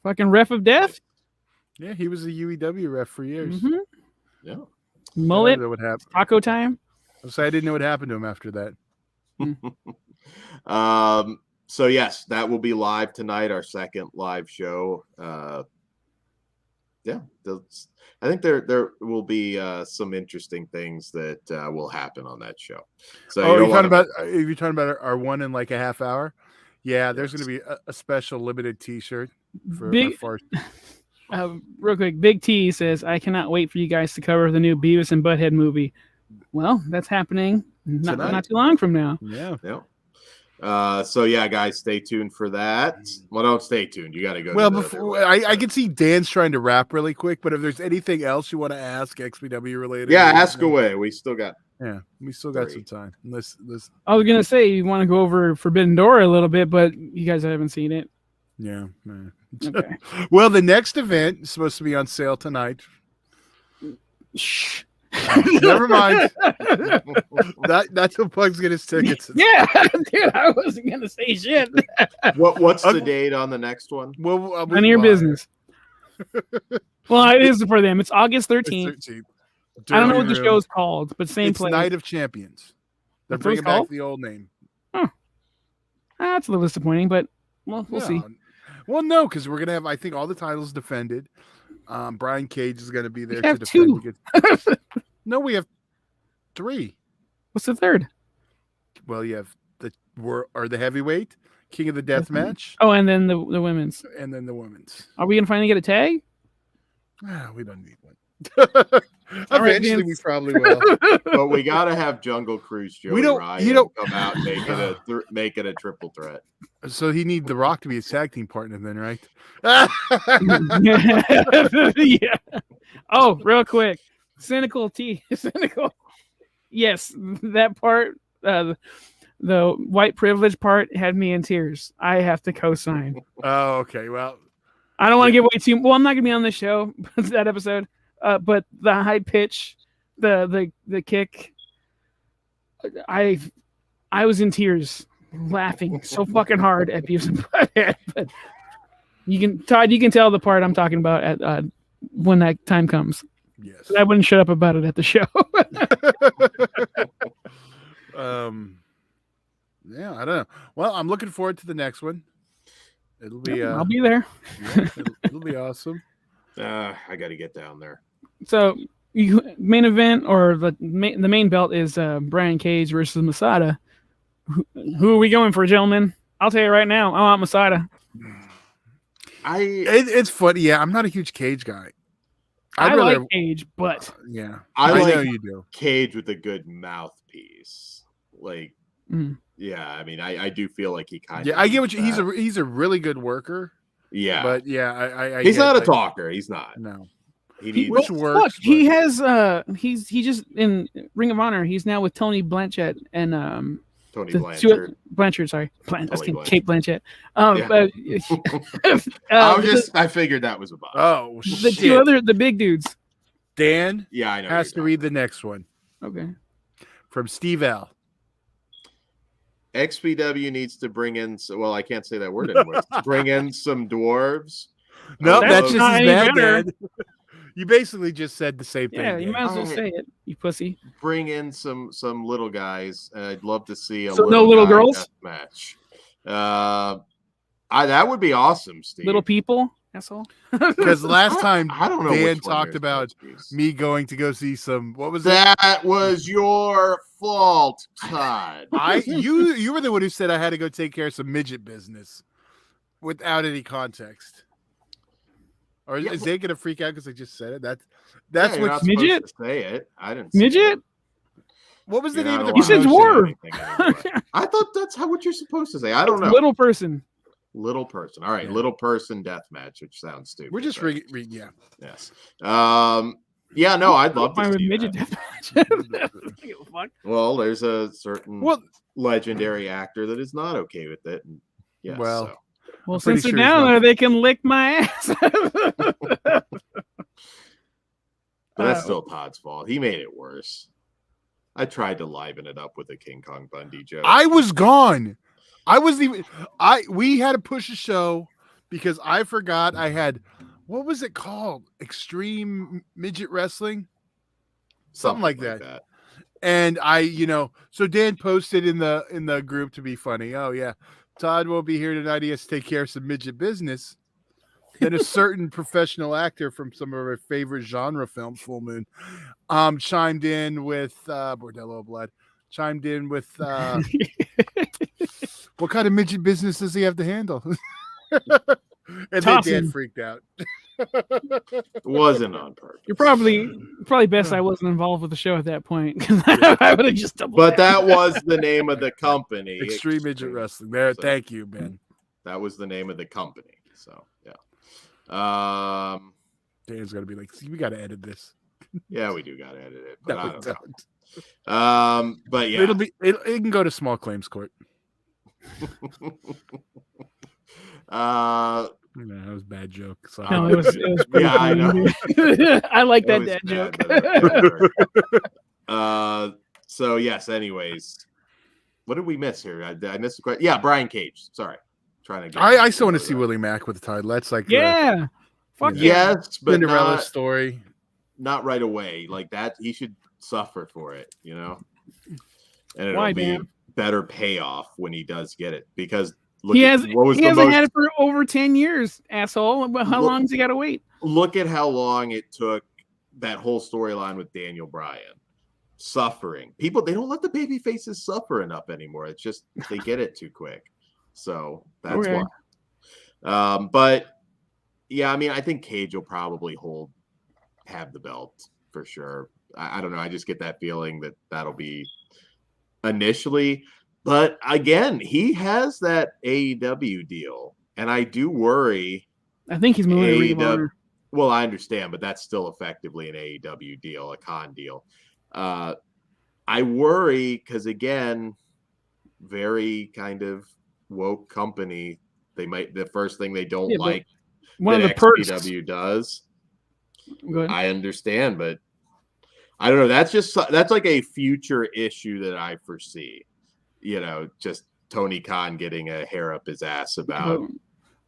Fucking ref of death. Yeah, he was a UEW ref for years. Mm-hmm. Yeah. Mullet. I don't know what happened. Taco time. So I didn't know what happened to him after that. So yes, that will be live tonight, our second live show. I think there will be some interesting things that will happen on that show. So are you talking about our one in like a half hour? Yeah, there's going to be a special limited T-shirt for Farce. Real quick, Big T says, I cannot wait for you guys to cover the new Beavis and Butthead movie. Well, that's happening not too long from now. Yeah. So yeah, guys, stay tuned for that. Well, don't stay tuned. You got to go. Well, before I can see Dan's trying to wrap really quick, but if there's anything else you want to ask XPW related, ask away. We still got. Yeah, we still got some time. This. I was gonna say you want to go over Forbidden Door a little bit, but you guys haven't seen it. Yeah. Okay. Well, the next event is supposed to be on sale tonight. Shh. Never mind. That's what Pug's get his tickets. Yeah, dude, I wasn't gonna say shit. What's the date on the next one? Well, none of your business. Well, it is for them. It's August 13th. I don't know what the show's called, but same place. Night of Champions. They're bringing back the old name. That's a little disappointing, but we'll see. Well, no, because we're gonna have, I think, all the titles defended. Brian Cage is going to be there to defend. No, we have 3. What's the third? Well, you have the heavyweight, King of the Deathmatch. Oh, and then the women's. And then the women's. Are we going to finally get a tag? We don't need one. Eventually, we probably will. But we got to have Jungle Cruise Joey Ryan come out and make it a triple threat. So he need The Rock to be his tag team partner then, right? Yeah. Oh, real quick. Cynical. Yes, that part, the white privilege part had me in tears. I have to co-sign. Oh, okay. Well, I don't want to give away too. Well, I'm not going to be on this show, that episode. But the high pitch, the kick, I was in tears, laughing so fucking hard at Beavis and Butthead. But Todd, you can tell the part I'm talking about at when that time comes. Yes, I wouldn't shut up about it at the show. Yeah, I don't know. Well, I'm looking forward to the next one. It'll be. I'll be there. Yeah, it'll be awesome. I got to get down there. So, main event or the main belt is Brian Cage versus Masada. Who are we going for, gentlemen? I'll tell you right now, I want Masada. It's funny. Yeah, I'm not a huge Cage guy. I like Cage, but yeah, I know you do. Cage with a good mouthpiece. Like, yeah, I mean, I do feel like he kind of. Yeah, I get what you. He's a really good worker. Yeah, but yeah, he's not a talker. He's not. No. He works. Look, he has he just in Ring of Honor. He's now with Tony Blanchett and Tony Blanchard. Blanchard, sorry, Kate Blanchett. I figured that was about. Oh, the two the big dudes. Dan, yeah, I know. Has to read the next one. Okay. From Steve L. XPW needs to bring in. Well, I can't say that word anymore. Bring in some dwarves No, I that's love- just not as any bad, better. Dad. You basically just said the same thing. Yeah, you Dan. might as well say it, you pussy. bring in some little guys. I'd love to see a So no little guy girls? match. That would be awesome, Steve. Little people, asshole. Because last time I don't know Dan which one talked you're about supposed to be. me going to go see some. What was it? That was your fault, Todd. You were the one who said I had to go take care of some midget business without any context. Or Yeah, is well- they gonna freak out because I just said it? That's Yeah, you're what. not supposed Midget? to say it. I didn't say Midget? it. What was the You're name of not the You said allowed to say dwarf. anything anymore. I thought that's what you're supposed to say. I don't know. Little person. Little person. All right, Yeah. little person deathmatch, which sounds stupid. We're just but yeah. yes. Yeah, no, I'd love Fine to with see midget that. deathmatch. Give a fuck. Well, there's a certain Well- legendary actor that is not okay with it. And yes, Well, so. Well, I'm pretty since they're sure he's down not- there, they can lick my ass. But that's Oh. still Todd's fault. He made it worse. I tried to liven it up with a King Kong Bundy joke. I was gone. I wasn't even. We had to push a show because I forgot I had. What was it called? Extreme midget wrestling. Something like that. And so Dan posted in the group to be funny. Oh yeah, Todd will be here tonight. He has to take care of some midget business. Then a certain professional actor from some of our favorite genre films, Full Moon, chimed in with Bordello Blood. Chimed in with what kind of midget business does he have to handle? And then Dan freaked out. It wasn't on purpose. You're probably best I wasn't involved with the show at that point because I would have just doubled. But that was the name of the company. Extreme Midget Wrestling. There, So- thank you, Ben. That was the name of the company. So yeah. Dan's gonna be like, "See, we gotta edit this." Yeah, we do gotta edit it. But No, I we don't don't. know. But yeah. It can go to small claims court. No, that was a bad joke. So No, it was pretty Yeah, I know. funny. I like It that was dad bad, joke. but so yes, anyways. What did we miss here? I missed the question. Yeah, Brian Cage. Sorry. Trying to get I still want to see Willie Mack with the title. That's like Yeah. Fuck yeah. Yes, but Cinderella not, story. not right away. Like that, he should suffer for it, And it'll Why, be Dan? better payoff when he does get it because He hasn't had most it for over 10 years, asshole. How Look- long has he got to wait? look at how long it took that whole storyline with Daniel Bryan suffering. People, they don't let the baby faces suffer enough anymore. It's just they get it too quick. So that's Okay. why. But yeah, I mean, I think Cage will probably have the belt for sure. I don't know. I just get that feeling that that'll be initially. But again, he has that AEW deal, and I do worry. I think he's moving to Ring of AEW Honor. Well, I understand, but that's still effectively an AEW deal, a con deal. I worry because again, very kind of woke company. The first thing they don't Yeah, but like One of that the perks. XPW does. Go ahead. I understand, but I don't know. That's like a future issue that I foresee. Just Tony Khan getting a hair up his ass about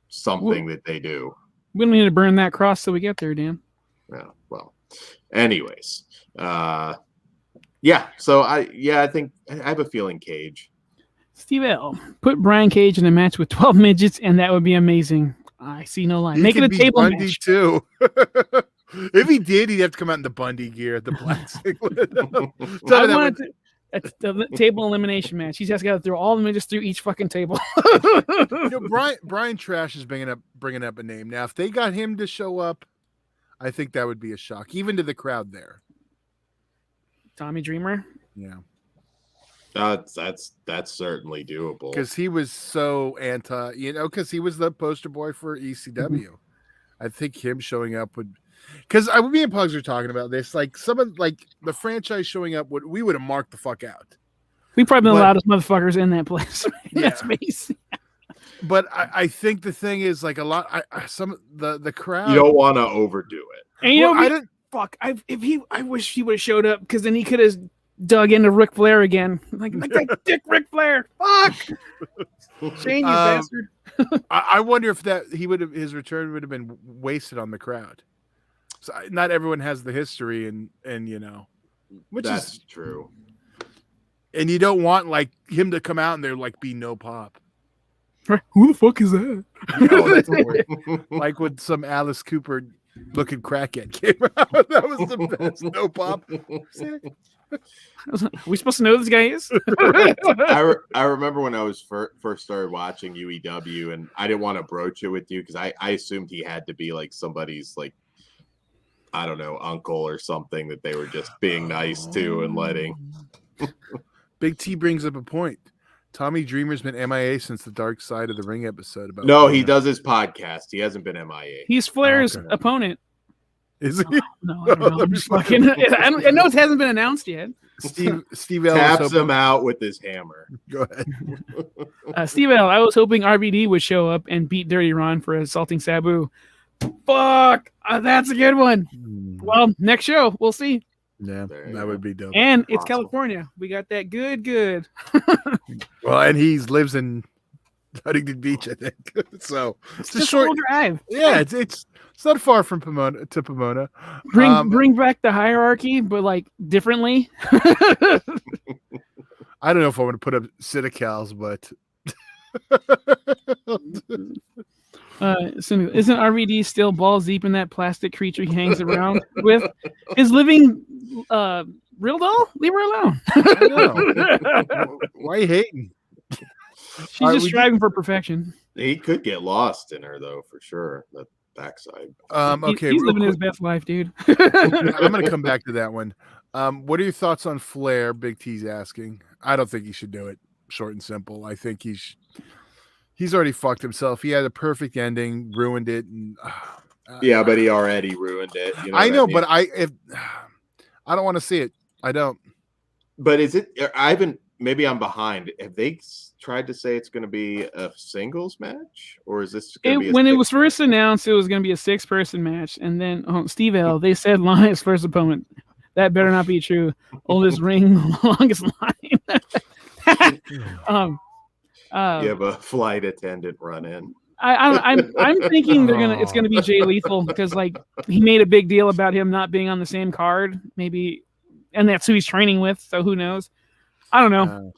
something that they do. We don't need to burn that cross till we get there, Dan. Yeah. Well, anyways, yeah. So I think I have a feeling Cage. Steve L. Put Brian Cage in a match with 12 midgets, and that would be amazing. I see no line. He Make it could a be table Bundy match. too. If he did, he'd have to come out in the Bundy gear, the black singlet. I want the table elimination match. He's just got to throw all the midgets through each fucking table. Brian Trash is bringing up a name. Now, if they got him to show up, I think that would be a shock, even to the crowd there. Tommy Dreamer. Yeah, That's certainly doable. because he was so anti, because he was the poster boy for ECW. I think him showing up would, because me and Pugs were talking about this. Like the franchise showing up, we would have marked the fuck out. We probably been the loudest motherfuckers in that place. In Yeah. that space. But I think the thing is like a lot. The crowd. You don't want to overdo it. And I didn't. fuck. I wish he would have showed up because then he could have dug into Ric Flair again. Like that dick Ric Flair. Fuck. Shane, you bastard. I wonder if his return would have been wasted on the crowd. So not everyone has the history, and That's true. And you don't want like him to come out and there like be no pop. Who the fuck is that? No, that's weird. Like when some Alice Cooper looking crackhead came out. That was the best. No pop. Are we supposed to know who this guy is? I remember when I was first started watching UEW, and I didn't want to broach it with you because I assumed he had to be like somebody's like, I don't know, uncle or something that they were just being nice to and letting. Big T brings up a point. Tommy Dreamer's been MIA since the Dark Side of the Ring episode. About No, he does his podcast. He hasn't been MIA. He's Flair's opponent. Is he? No, I don't know. I'm just fucking. I know it hasn't been announced yet. Steve L taps him out with his hammer. Go ahead. Steve L, I was hoping RVD would show up and beat Dirty Ron for assaulting Sabu. Fuck, that's a good one. Well, next show we'll see. Yeah, that would be dope. And it's California. We got that good. Well, and he lives in Huntington Beach, I think. So it's just a short drive. Yeah, it's not far from Pomona to Pomona. Bring back the hierarchy, but like differently. I don't know if I want to put up Citicals, but isn't RVD still balls deep in that plastic creature he hangs around with? His living real doll? Leave her alone. I know. Why are you hating? She's just striving for perfection. He could get lost in her though, for sure. The backside. Okay, he's living his best life, dude. I'm gonna come back to that one. What are your thoughts on Flair? Big T's asking. I don't think he should do it. Short and simple. I think he's already fucked himself. He had a perfect ending, ruined it, and yeah, but he already ruined it. You know I know, I mean? but I don't want to see it. I don't. But is it? I haven't. Maybe I'm behind. Have they tried to say it's going to be a singles match, or is this going to be when it was first announced? It was going to be a 6-person match, and then Steve L. They said Lion's first opponent. That better not be true. Oldest ring, longest line. You have a flight attendant run in. I'm thinking it's gonna be Jay Lethal because like he made a big deal about him not being on the same card, maybe, and that's who he's training with. So who knows? I don't know.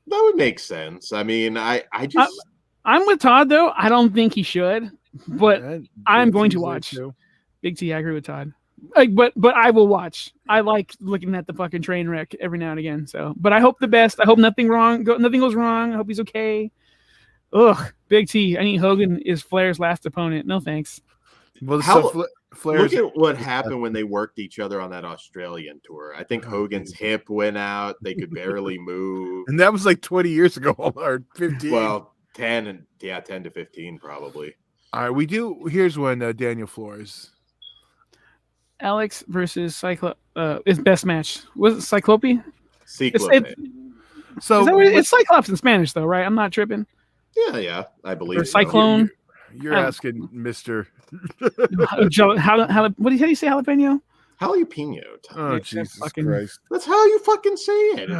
That would make sense. I mean, I'm with Todd though. I don't think he should, but I'm going to watch. Big T, I agree with Todd. But I will watch. I like looking at the fucking train wreck every now and again. So, but I hope the best. I hope nothing goes wrong. I hope he's okay. Ugh, Big T. I think Hogan is Flair's last opponent. No thanks. Well, look at what happened when they worked each other on that Australian tour. I think Hogan's hip went out. They could barely move. And that was like 20 years ago or 15. Well, 10 to 15 probably. All right, here's one, Daniel Flores. Alex versus is best match. Was it Cyclope? Cyclope. It's Cyclops in Spanish though, right? I'm not tripping. Yeah, I believe. Or Cyclone. You're asking Mr. How do you say jalapeno? Jalapeno. Oh, Jesus Christ. That's how you fucking say it.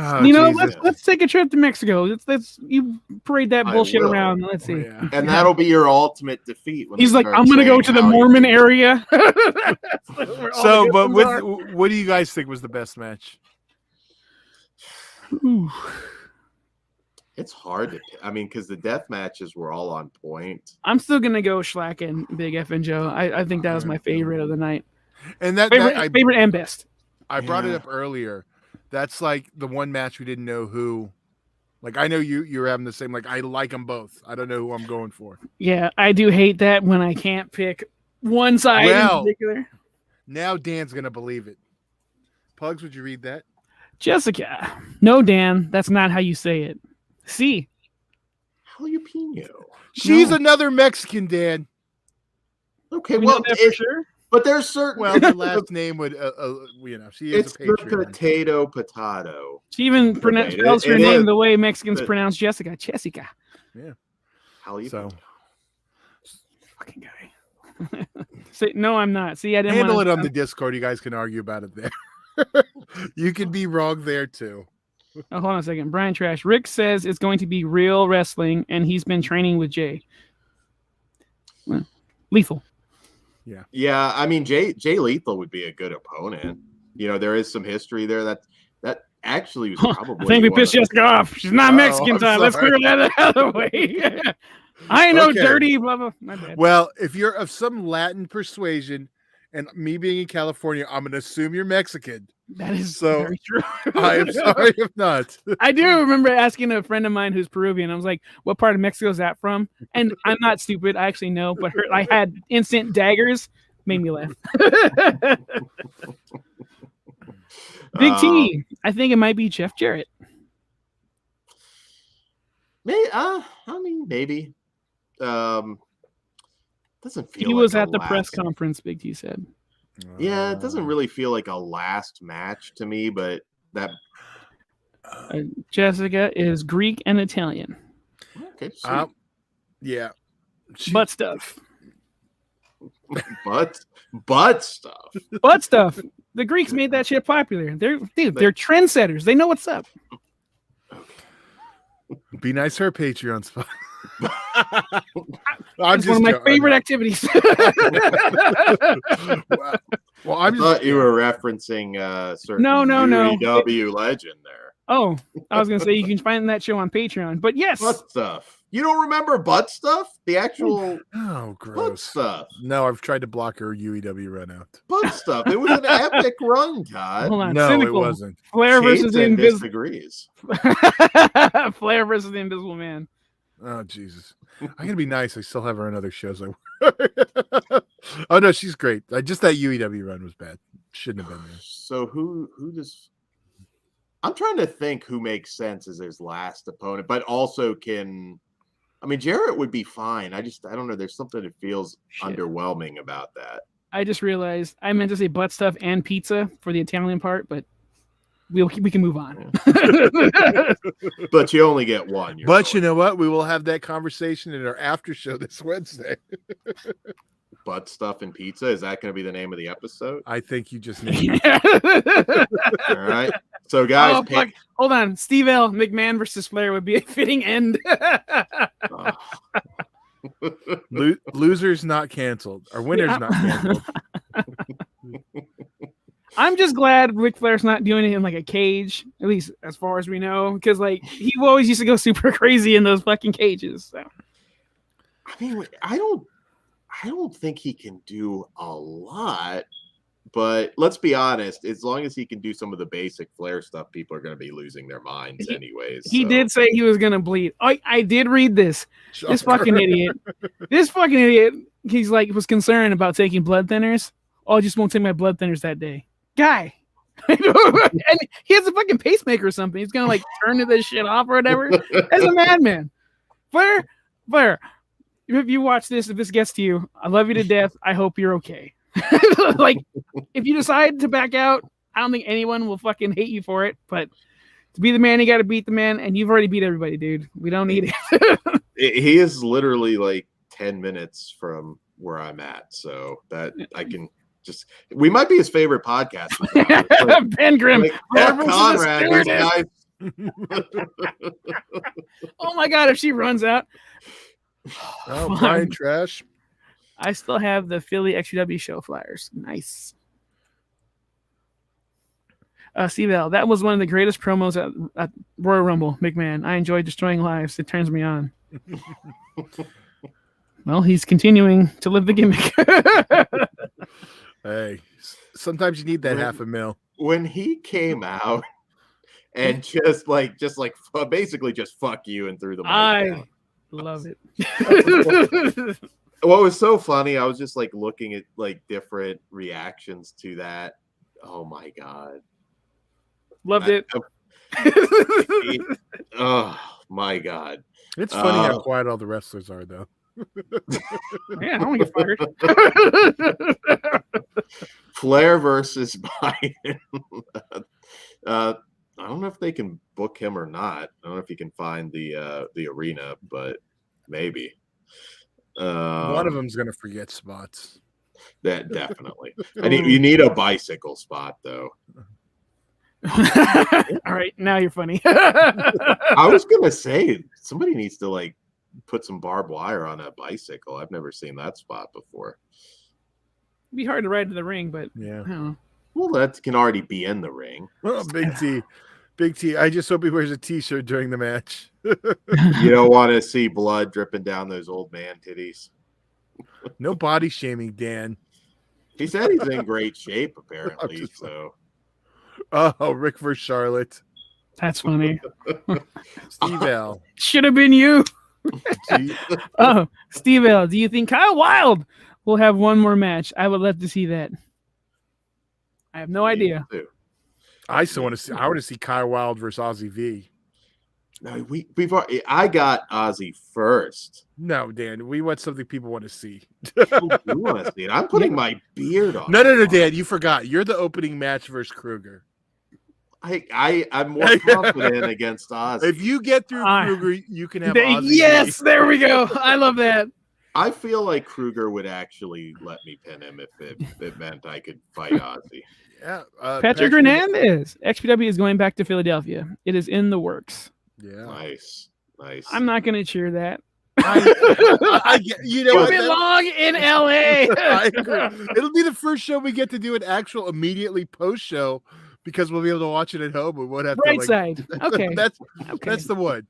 Let's take a trip to Mexico. Let's you parade that bullshit around. Let's see. Yeah. And that'll be your ultimate defeat. He's like, I'm going to go to the Mormon area. But what do you guys think was the best match? Ooh. It's hard to pick. I mean, because the death matches were all on point. I'm still going to go Schlack and Big F and Joe. I think that was my favorite of the night. And that favorite and best. I brought it up earlier. That's like the one match we didn't know who. Like I know you're having the same. Like I like them both. I don't know who I'm going for. Yeah, I do hate that when I can't pick one side in particular. Now Dan's gonna believe it. Pugs, would you read that? Jessica, no, Dan, that's not how you say it. See, jalapeno. She's another Mexican, Dan. Okay, well, for sure. But there's certain. Well, her last name would, she is it's a patriot. Potato. She even spells her name the way Mexicans pronounce Jessica. Jessica. Yeah. Jalapeno. Fucking guy. Say, no, I'm not. See, I didn't handle it on the Discord. You guys can argue about it there. You can be wrong there too. Oh, hold on a second. Brian Trash. Rick says it's going to be real wrestling, and he's been training with Jay. Lethal. Yeah, I mean Jay Lethal would be a good opponent. There is some history there that actually was probably. I think we pissed Jessica off. She's not Mexican, I'm Todd. Let's sorry. clear that out of the way. I know Okay. dirty, blah blah. My bad. Well, if you're of some Latin persuasion, and me being in California, I'm going to assume you're Mexican. That is So very true. I am sorry if not. I do remember asking a friend of mine who's Peruvian. I was like, "What part of Mexico is that from?" And I'm not stupid. I actually know, but I had instant daggers. Made me laugh. Big T. I think it might be Jeff Jarrett. Maybe. Doesn't feel. He like was a at the last, press conference. Big T said. Yeah, it doesn't really feel like a last match to me, but that. Jessica is Greek and Italian. Okay. Sweet. Yeah. Butt stuff. Butt stuff. Butt stuff. The Greeks made that shit popular. They're trendsetters. They know what's up. Be nice to our Patreon spot. It's one of my favorite activities. Well, I thought you were referencing certain UEW legend there. Oh, I was gonna say you can find that show on Patreon, but yes, butt stuff. You don't remember butt stuff? The actual gross butt stuff. No, I've tried to block her UEW run out. Butt stuff. It was an epic run, Todd. Hold on. No, Cynical. it wasn't. Flair versus the Invisible. Disagrees. Flair versus the Invisible Man. Oh Jesus! I'm gonna be nice. I still have her on other shows. Oh no, she's great. Just that UEW run was bad. Shouldn't have been there. So who does? I'm trying to think who makes sense as his last opponent, but also can. I mean, Jarrett would be fine. I don't know. There's something that feels underwhelming about that. I just realized I meant to say butt stuff and pizza for the Italian part, but we can move on. But you only get one. But you know what? We will have that conversation in our after show this Wednesday. Butt stuff and pizza. Is that going to be the name of the episode? I think you just named it. All right. So, guys, hold on. Steve L. McMahon versus Flair would be a fitting end. Losers not canceled. Or winners not canceled. I'm just glad Ric Flair's not doing it in like a cage, at least as far as we know, because like he always used to go super crazy in those fucking cages. So. I mean, I don't think he can do a lot, but let's be honest. As long as he can do some of the basic Flair stuff, people are going to be losing their minds anyways. He did say he was going to bleed. I did read this. Sure. This fucking idiot. He's like was concerned about taking blood thinners. Oh, I just won't take my blood thinners that day. Guy. And he has a fucking pacemaker or something. He's gonna like turn this shit off or whatever. As a madman. Flair, if you watch this, if this gets to you, I love you to death. I hope you're okay. Like, if you decide to back out, I don't think anyone will fucking hate you for it. But to be the man, you got to beat the man, and you've already beat everybody, dude. We don't need it. He is literally like 10 minutes from where I'm at, so that I can. We might be his favorite podcast. Like, Ben Grimm. Like, Conrad, these guys. Oh my God, if she runs out. Oh, Brian Trash. I still have the Philly XPW show flyers. Nice. Steve L, that was one of the greatest promos at Royal Rumble, McMahon. I enjoyed destroying lives. It turns me on. Well, he's continuing to live the gimmick. Hey, sometimes you need that $500,000. When he came out and basically just fuck you and threw the mic down. Love it. What was so funny, I was just like looking at like different reactions to that. Oh my God. Loved it. Oh my God. It's funny how quiet all the wrestlers are, though. Yeah, I don't want to get fired. Flair versus Biden. I don't know if they can book him or not. I don't know if you can find the arena, but maybe. One of them's gonna forget spots. That definitely. You need a bicycle spot though. All right, now you're funny. I was gonna say somebody needs to like put some barbed wire on a bicycle. I've never seen that spot before. It'd be hard to ride to the ring, but Yeah. I don't know. Well, that can already be in the ring. Oh, Big T. Big T. I just hope he wears a T-shirt during the match. You don't want to see blood dripping down those old man titties. No body shaming, Dan. He said he's in great shape, apparently. just- So, Oh, Rick versus Charlotte. That's funny. Steve L. Should have been you. Gee, Oh, Steve L. Do you think Kyle Wilde will have one more match? I would love to see that. I have no idea. I still want to see. I want to see Kyle Wilde versus Ozzy V. No, we've already, I got Ozzy first. No, Dan. We want something people want to see. You want to see it? I'm putting my beard on. No, Dan. You forgot. You're the opening match versus Kruger. I'm more confident against Ozzy. If you get through Kruger, you can have Ozzy. Yes, there we go. I love that. I feel like Kruger would actually let me pin him if it meant I could fight Ozzy. Yeah, Patrick Hernandez. XPW is going back to Philadelphia. It is in the works. Yeah, Nice. I'm not going to cheer that. You know, You what? belong in LA. I agree. It'll be the first show we get to do an actual immediately post show because we'll be able to watch it at home. We won't have Right to side. Okay. That's Okay. that's the one.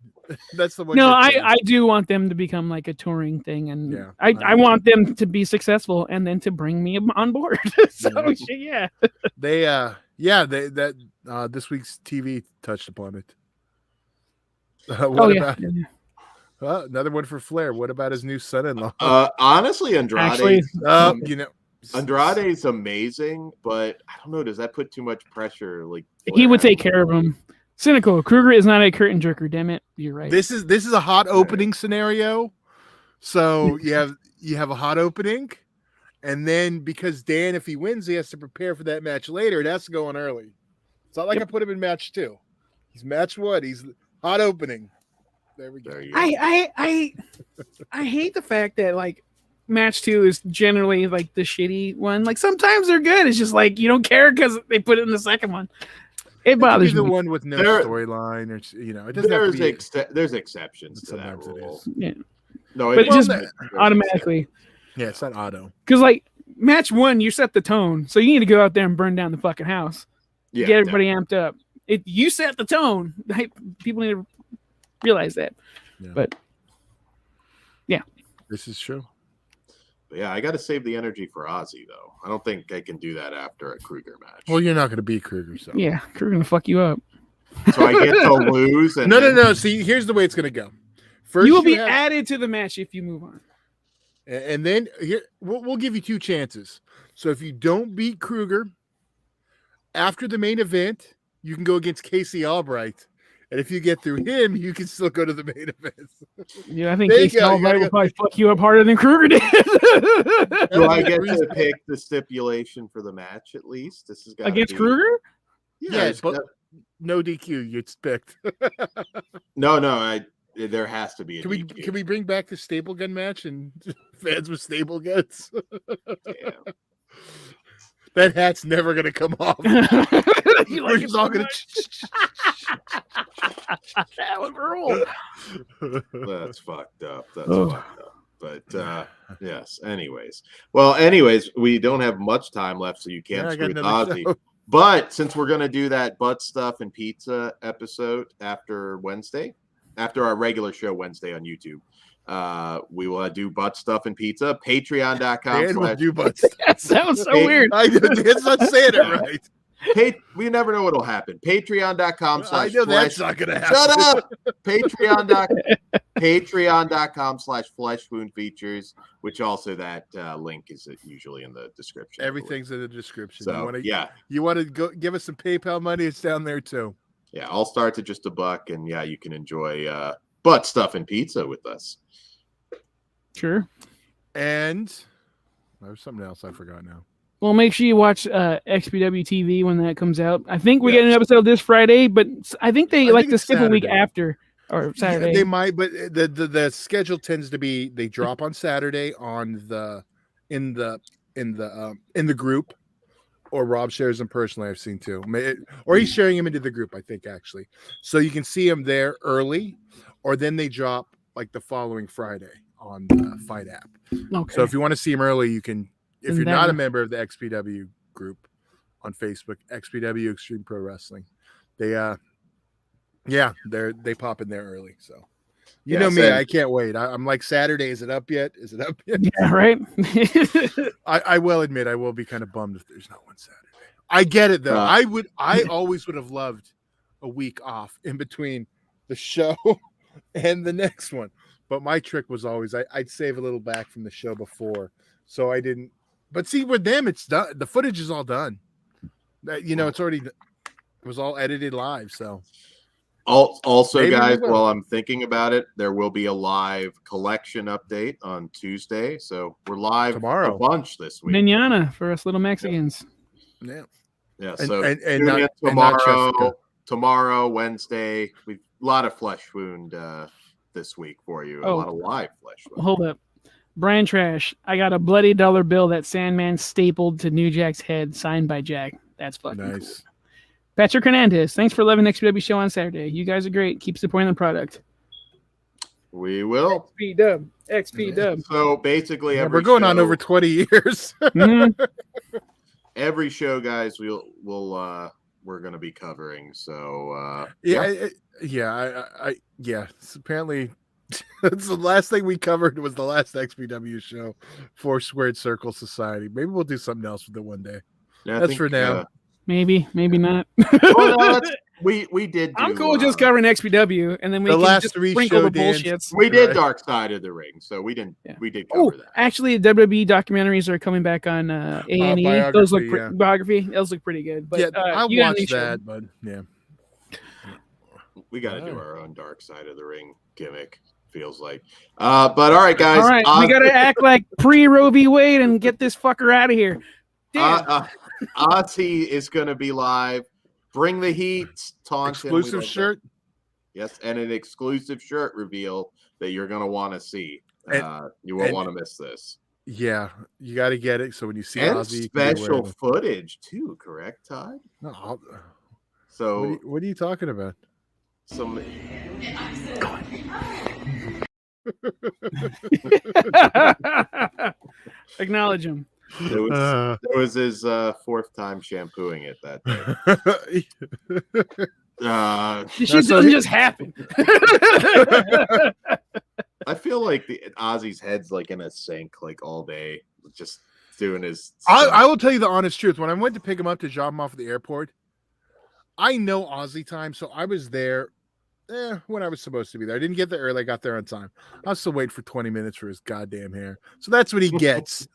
That's the one. No, good thing. I do want them to become like a touring thing, and Yeah, I want them to be successcul and then to bring me on board. So yeah. This week's TV touched upon it. Another one for Flair. What about his new son-in-law? Honestly, Andrade. Actually, Andrade's amazing, but I don't know. Does that put too much pressure? Like he would take care of him. Cynical. Kruger is not a curtain jerker. Damn it, you're right. This is a hot opening scenario. So you have a hot opening, and then because Dan, if he wins, he has to prepare for that match later. It has to go on early. It's not like I put him in match 2. He's match 1. He's hot opening. There we go. There you go. I hate the fact that like match 2 is generally like the shitty one. Like sometimes they're good. It's just like you don't care because they put it in the second one. It bothers me. The one with no storyline, or it doesn't have to be. There's exceptions to that Sometimes it rule. is. Yeah. No, But it just automatically. Yeah, it's not auto. Because like match 1, you set the tone, so you need to go out there and burn down the fucking house. Yeah, get everybody amped up. You set the tone. People need to realize that. Yeah. But yeah, this is true. But yeah, I got to save the energy for Ozzy though. I don't think I can do that after a Kruger match. Well, you're not going to beat Kruger, so yeah, Kruger gonna fuck you up. So I get to lose. And no. See, here's the way it's going to go. First, you will be added to the match if you move on. And then here we'll give you 2 chances. So if you don't beat Kruger after the main event, you can go against Casey Albright. And if you get through him, you can still go to the main event. Yeah, I think Casey Albright will probably fuck you up harder than Kruger did. Do I get to pick the stipulation for the match at least? This is against Kruger? Yeah, but no DQ. It's picked. No. There has to be a DQ. Can we bring back the staple gun match and fans with staple guns? Yeah. That hat's never gonna come off. We're just all gonna. That would rule. That's fucked up. That's fucked up. But yes. Anyways, we don't have much time left, so you can't screw with Ozzy. Show. But since we're gonna do that butt stuff and pizza episode after our regular show Wednesday on YouTube, we will do butt stuff and pizza. Patreon.com/ do butt stuff. That sounds so weird. It's not saying it right. We never know what'll happen. Patreon.com/ I know that's not gonna happen. Shut up. Patreon.com/ Flesh Wound Features, which also that link is usually in the description. Everything's in the description. So you want to go give us some PayPal money? It's down there too. Yeah, I'll start at just $1, and yeah, you can enjoy butt stuff and pizza with us. Sure. And there's something else I forgot now. Well, make sure you watch XPW TV when that comes out. I think we get an episode this Friday, but I think they like to skip a week after or Saturday. Yeah, they might, but the schedule tends to be they drop on Saturday in the group, or Rob shares them personally. I've seen too, or he's sharing them into the group. I think actually, so you can see them there early, or then they drop like the following Friday on the Fight app. Okay. So if you want to see them early, you can. If And you're that not a one- member of the XPW group on Facebook, XPW Extreme Pro Wrestling, they they pop in there early. So you know me, I can't wait. I'm like, Saturday, is it up yet? Is it up yet? Yeah, right. I will admit I will be kind of bummed if there's not one Saturday. I get it though. I always would have loved a week off in between the show and the next one. But my trick was always I'd save a little back from the show before, so I didn't. But see, with them, it's done. The footage is all done. It's already. It was all edited live. So also, Maybe we guys, will. while I'm thinking about it, there will be a live collection update on Tuesday. So we're live Tomorrow. a bunch this week. Manana for us little Mexicans. yeah. Yeah. And- So and tune not- in and not Jessica. tomorrow, Wednesday. We've a lot of flesh wound this week for you. A Oh. lot of live flesh wound. Hold up. Brian Trash, I got a bloody dollar bill that Sandman stapled to New Jack's head, signed by Jack. That's fucking cool. Nice. Patrick Hernandez, thanks for 11 XPW show on Saturday. You guys are great. Keep supporting the product. We will. XP dub. XP dub. So basically, Yeah, every we're going on show- over 20 years. Mhm. every show, guys. We're going to be covering. So It's apparently that's the last thing we covered was the last XPW show for Squared Circle Society. Maybe we'll do something else with it one day. yeah, I That's think, for now. Maybe not. well, no, we did. I'm do, cool with just covering XPW, and then we the can last just three sprinkle show the dance. bullshits. We did Right. Dark Side of the Ring, so we didn't. Yeah. We did Oh, cover that. actually, WWE documentaries are coming back on A&E. Those look biography, yeah. biography. Those look pretty good. But Yeah, I you got a new watched show. that, but yeah. We got to do Alright. our own Dark Side of the Ring gimmick. Feels like. But all right, guys. All right, we got to act like pre-Roe v. Wade and get this fucker out of here. Damn. Ozzy is going to be live. Bring the heat. Taunton. We Exclusive love shirt. that. Yes, and an exclusive shirt reveal that you're going to want to see. You won't want to miss this. Yeah, you got to get it. So when you see And Ozzy, you can be special wearing footage too. Correct, Todd? it. No, So what are you talking about? some. Acknowledge him. It was his fourth time shampooing it that day. This shit doesn't just happen. I feel like Ozzy's head's like in a sink like all day, just doing his. I will tell you the honest truth. When I went to pick him up to drop him off at the airport, I know Ozzy time, so I was there when I was supposed to be there. I didn't get there early. I got there on time. I was still waiting for 20 minutes for his goddamn hair. So that's what he gets.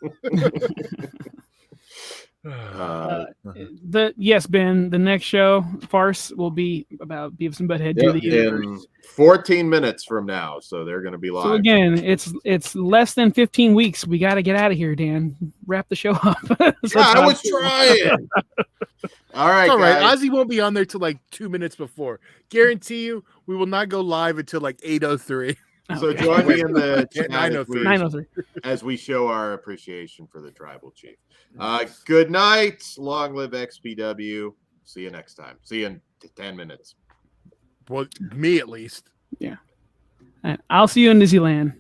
Yes, Ben. The next show, Farce, will be about Beavis and Butthead to the universe. in 14 minutes from now, so they're going to be live. So again, it's less than 15 weeks. We got to get out of here, Dan. Wrap the show up. So Yeah, I was trying. All right, All right. guys. Ozzy won't be on there till like 2 minutes before. Guarantee you, we will not go live until like 8:03. So Okay. join me in the Yeah, chat 9:03. 9:03. as we show our appreciation for the tribal chief. Good night. Long live XPW. See you next time. See you in 10 minutes. Well, me at least. All right, I'll see you in Disneyland.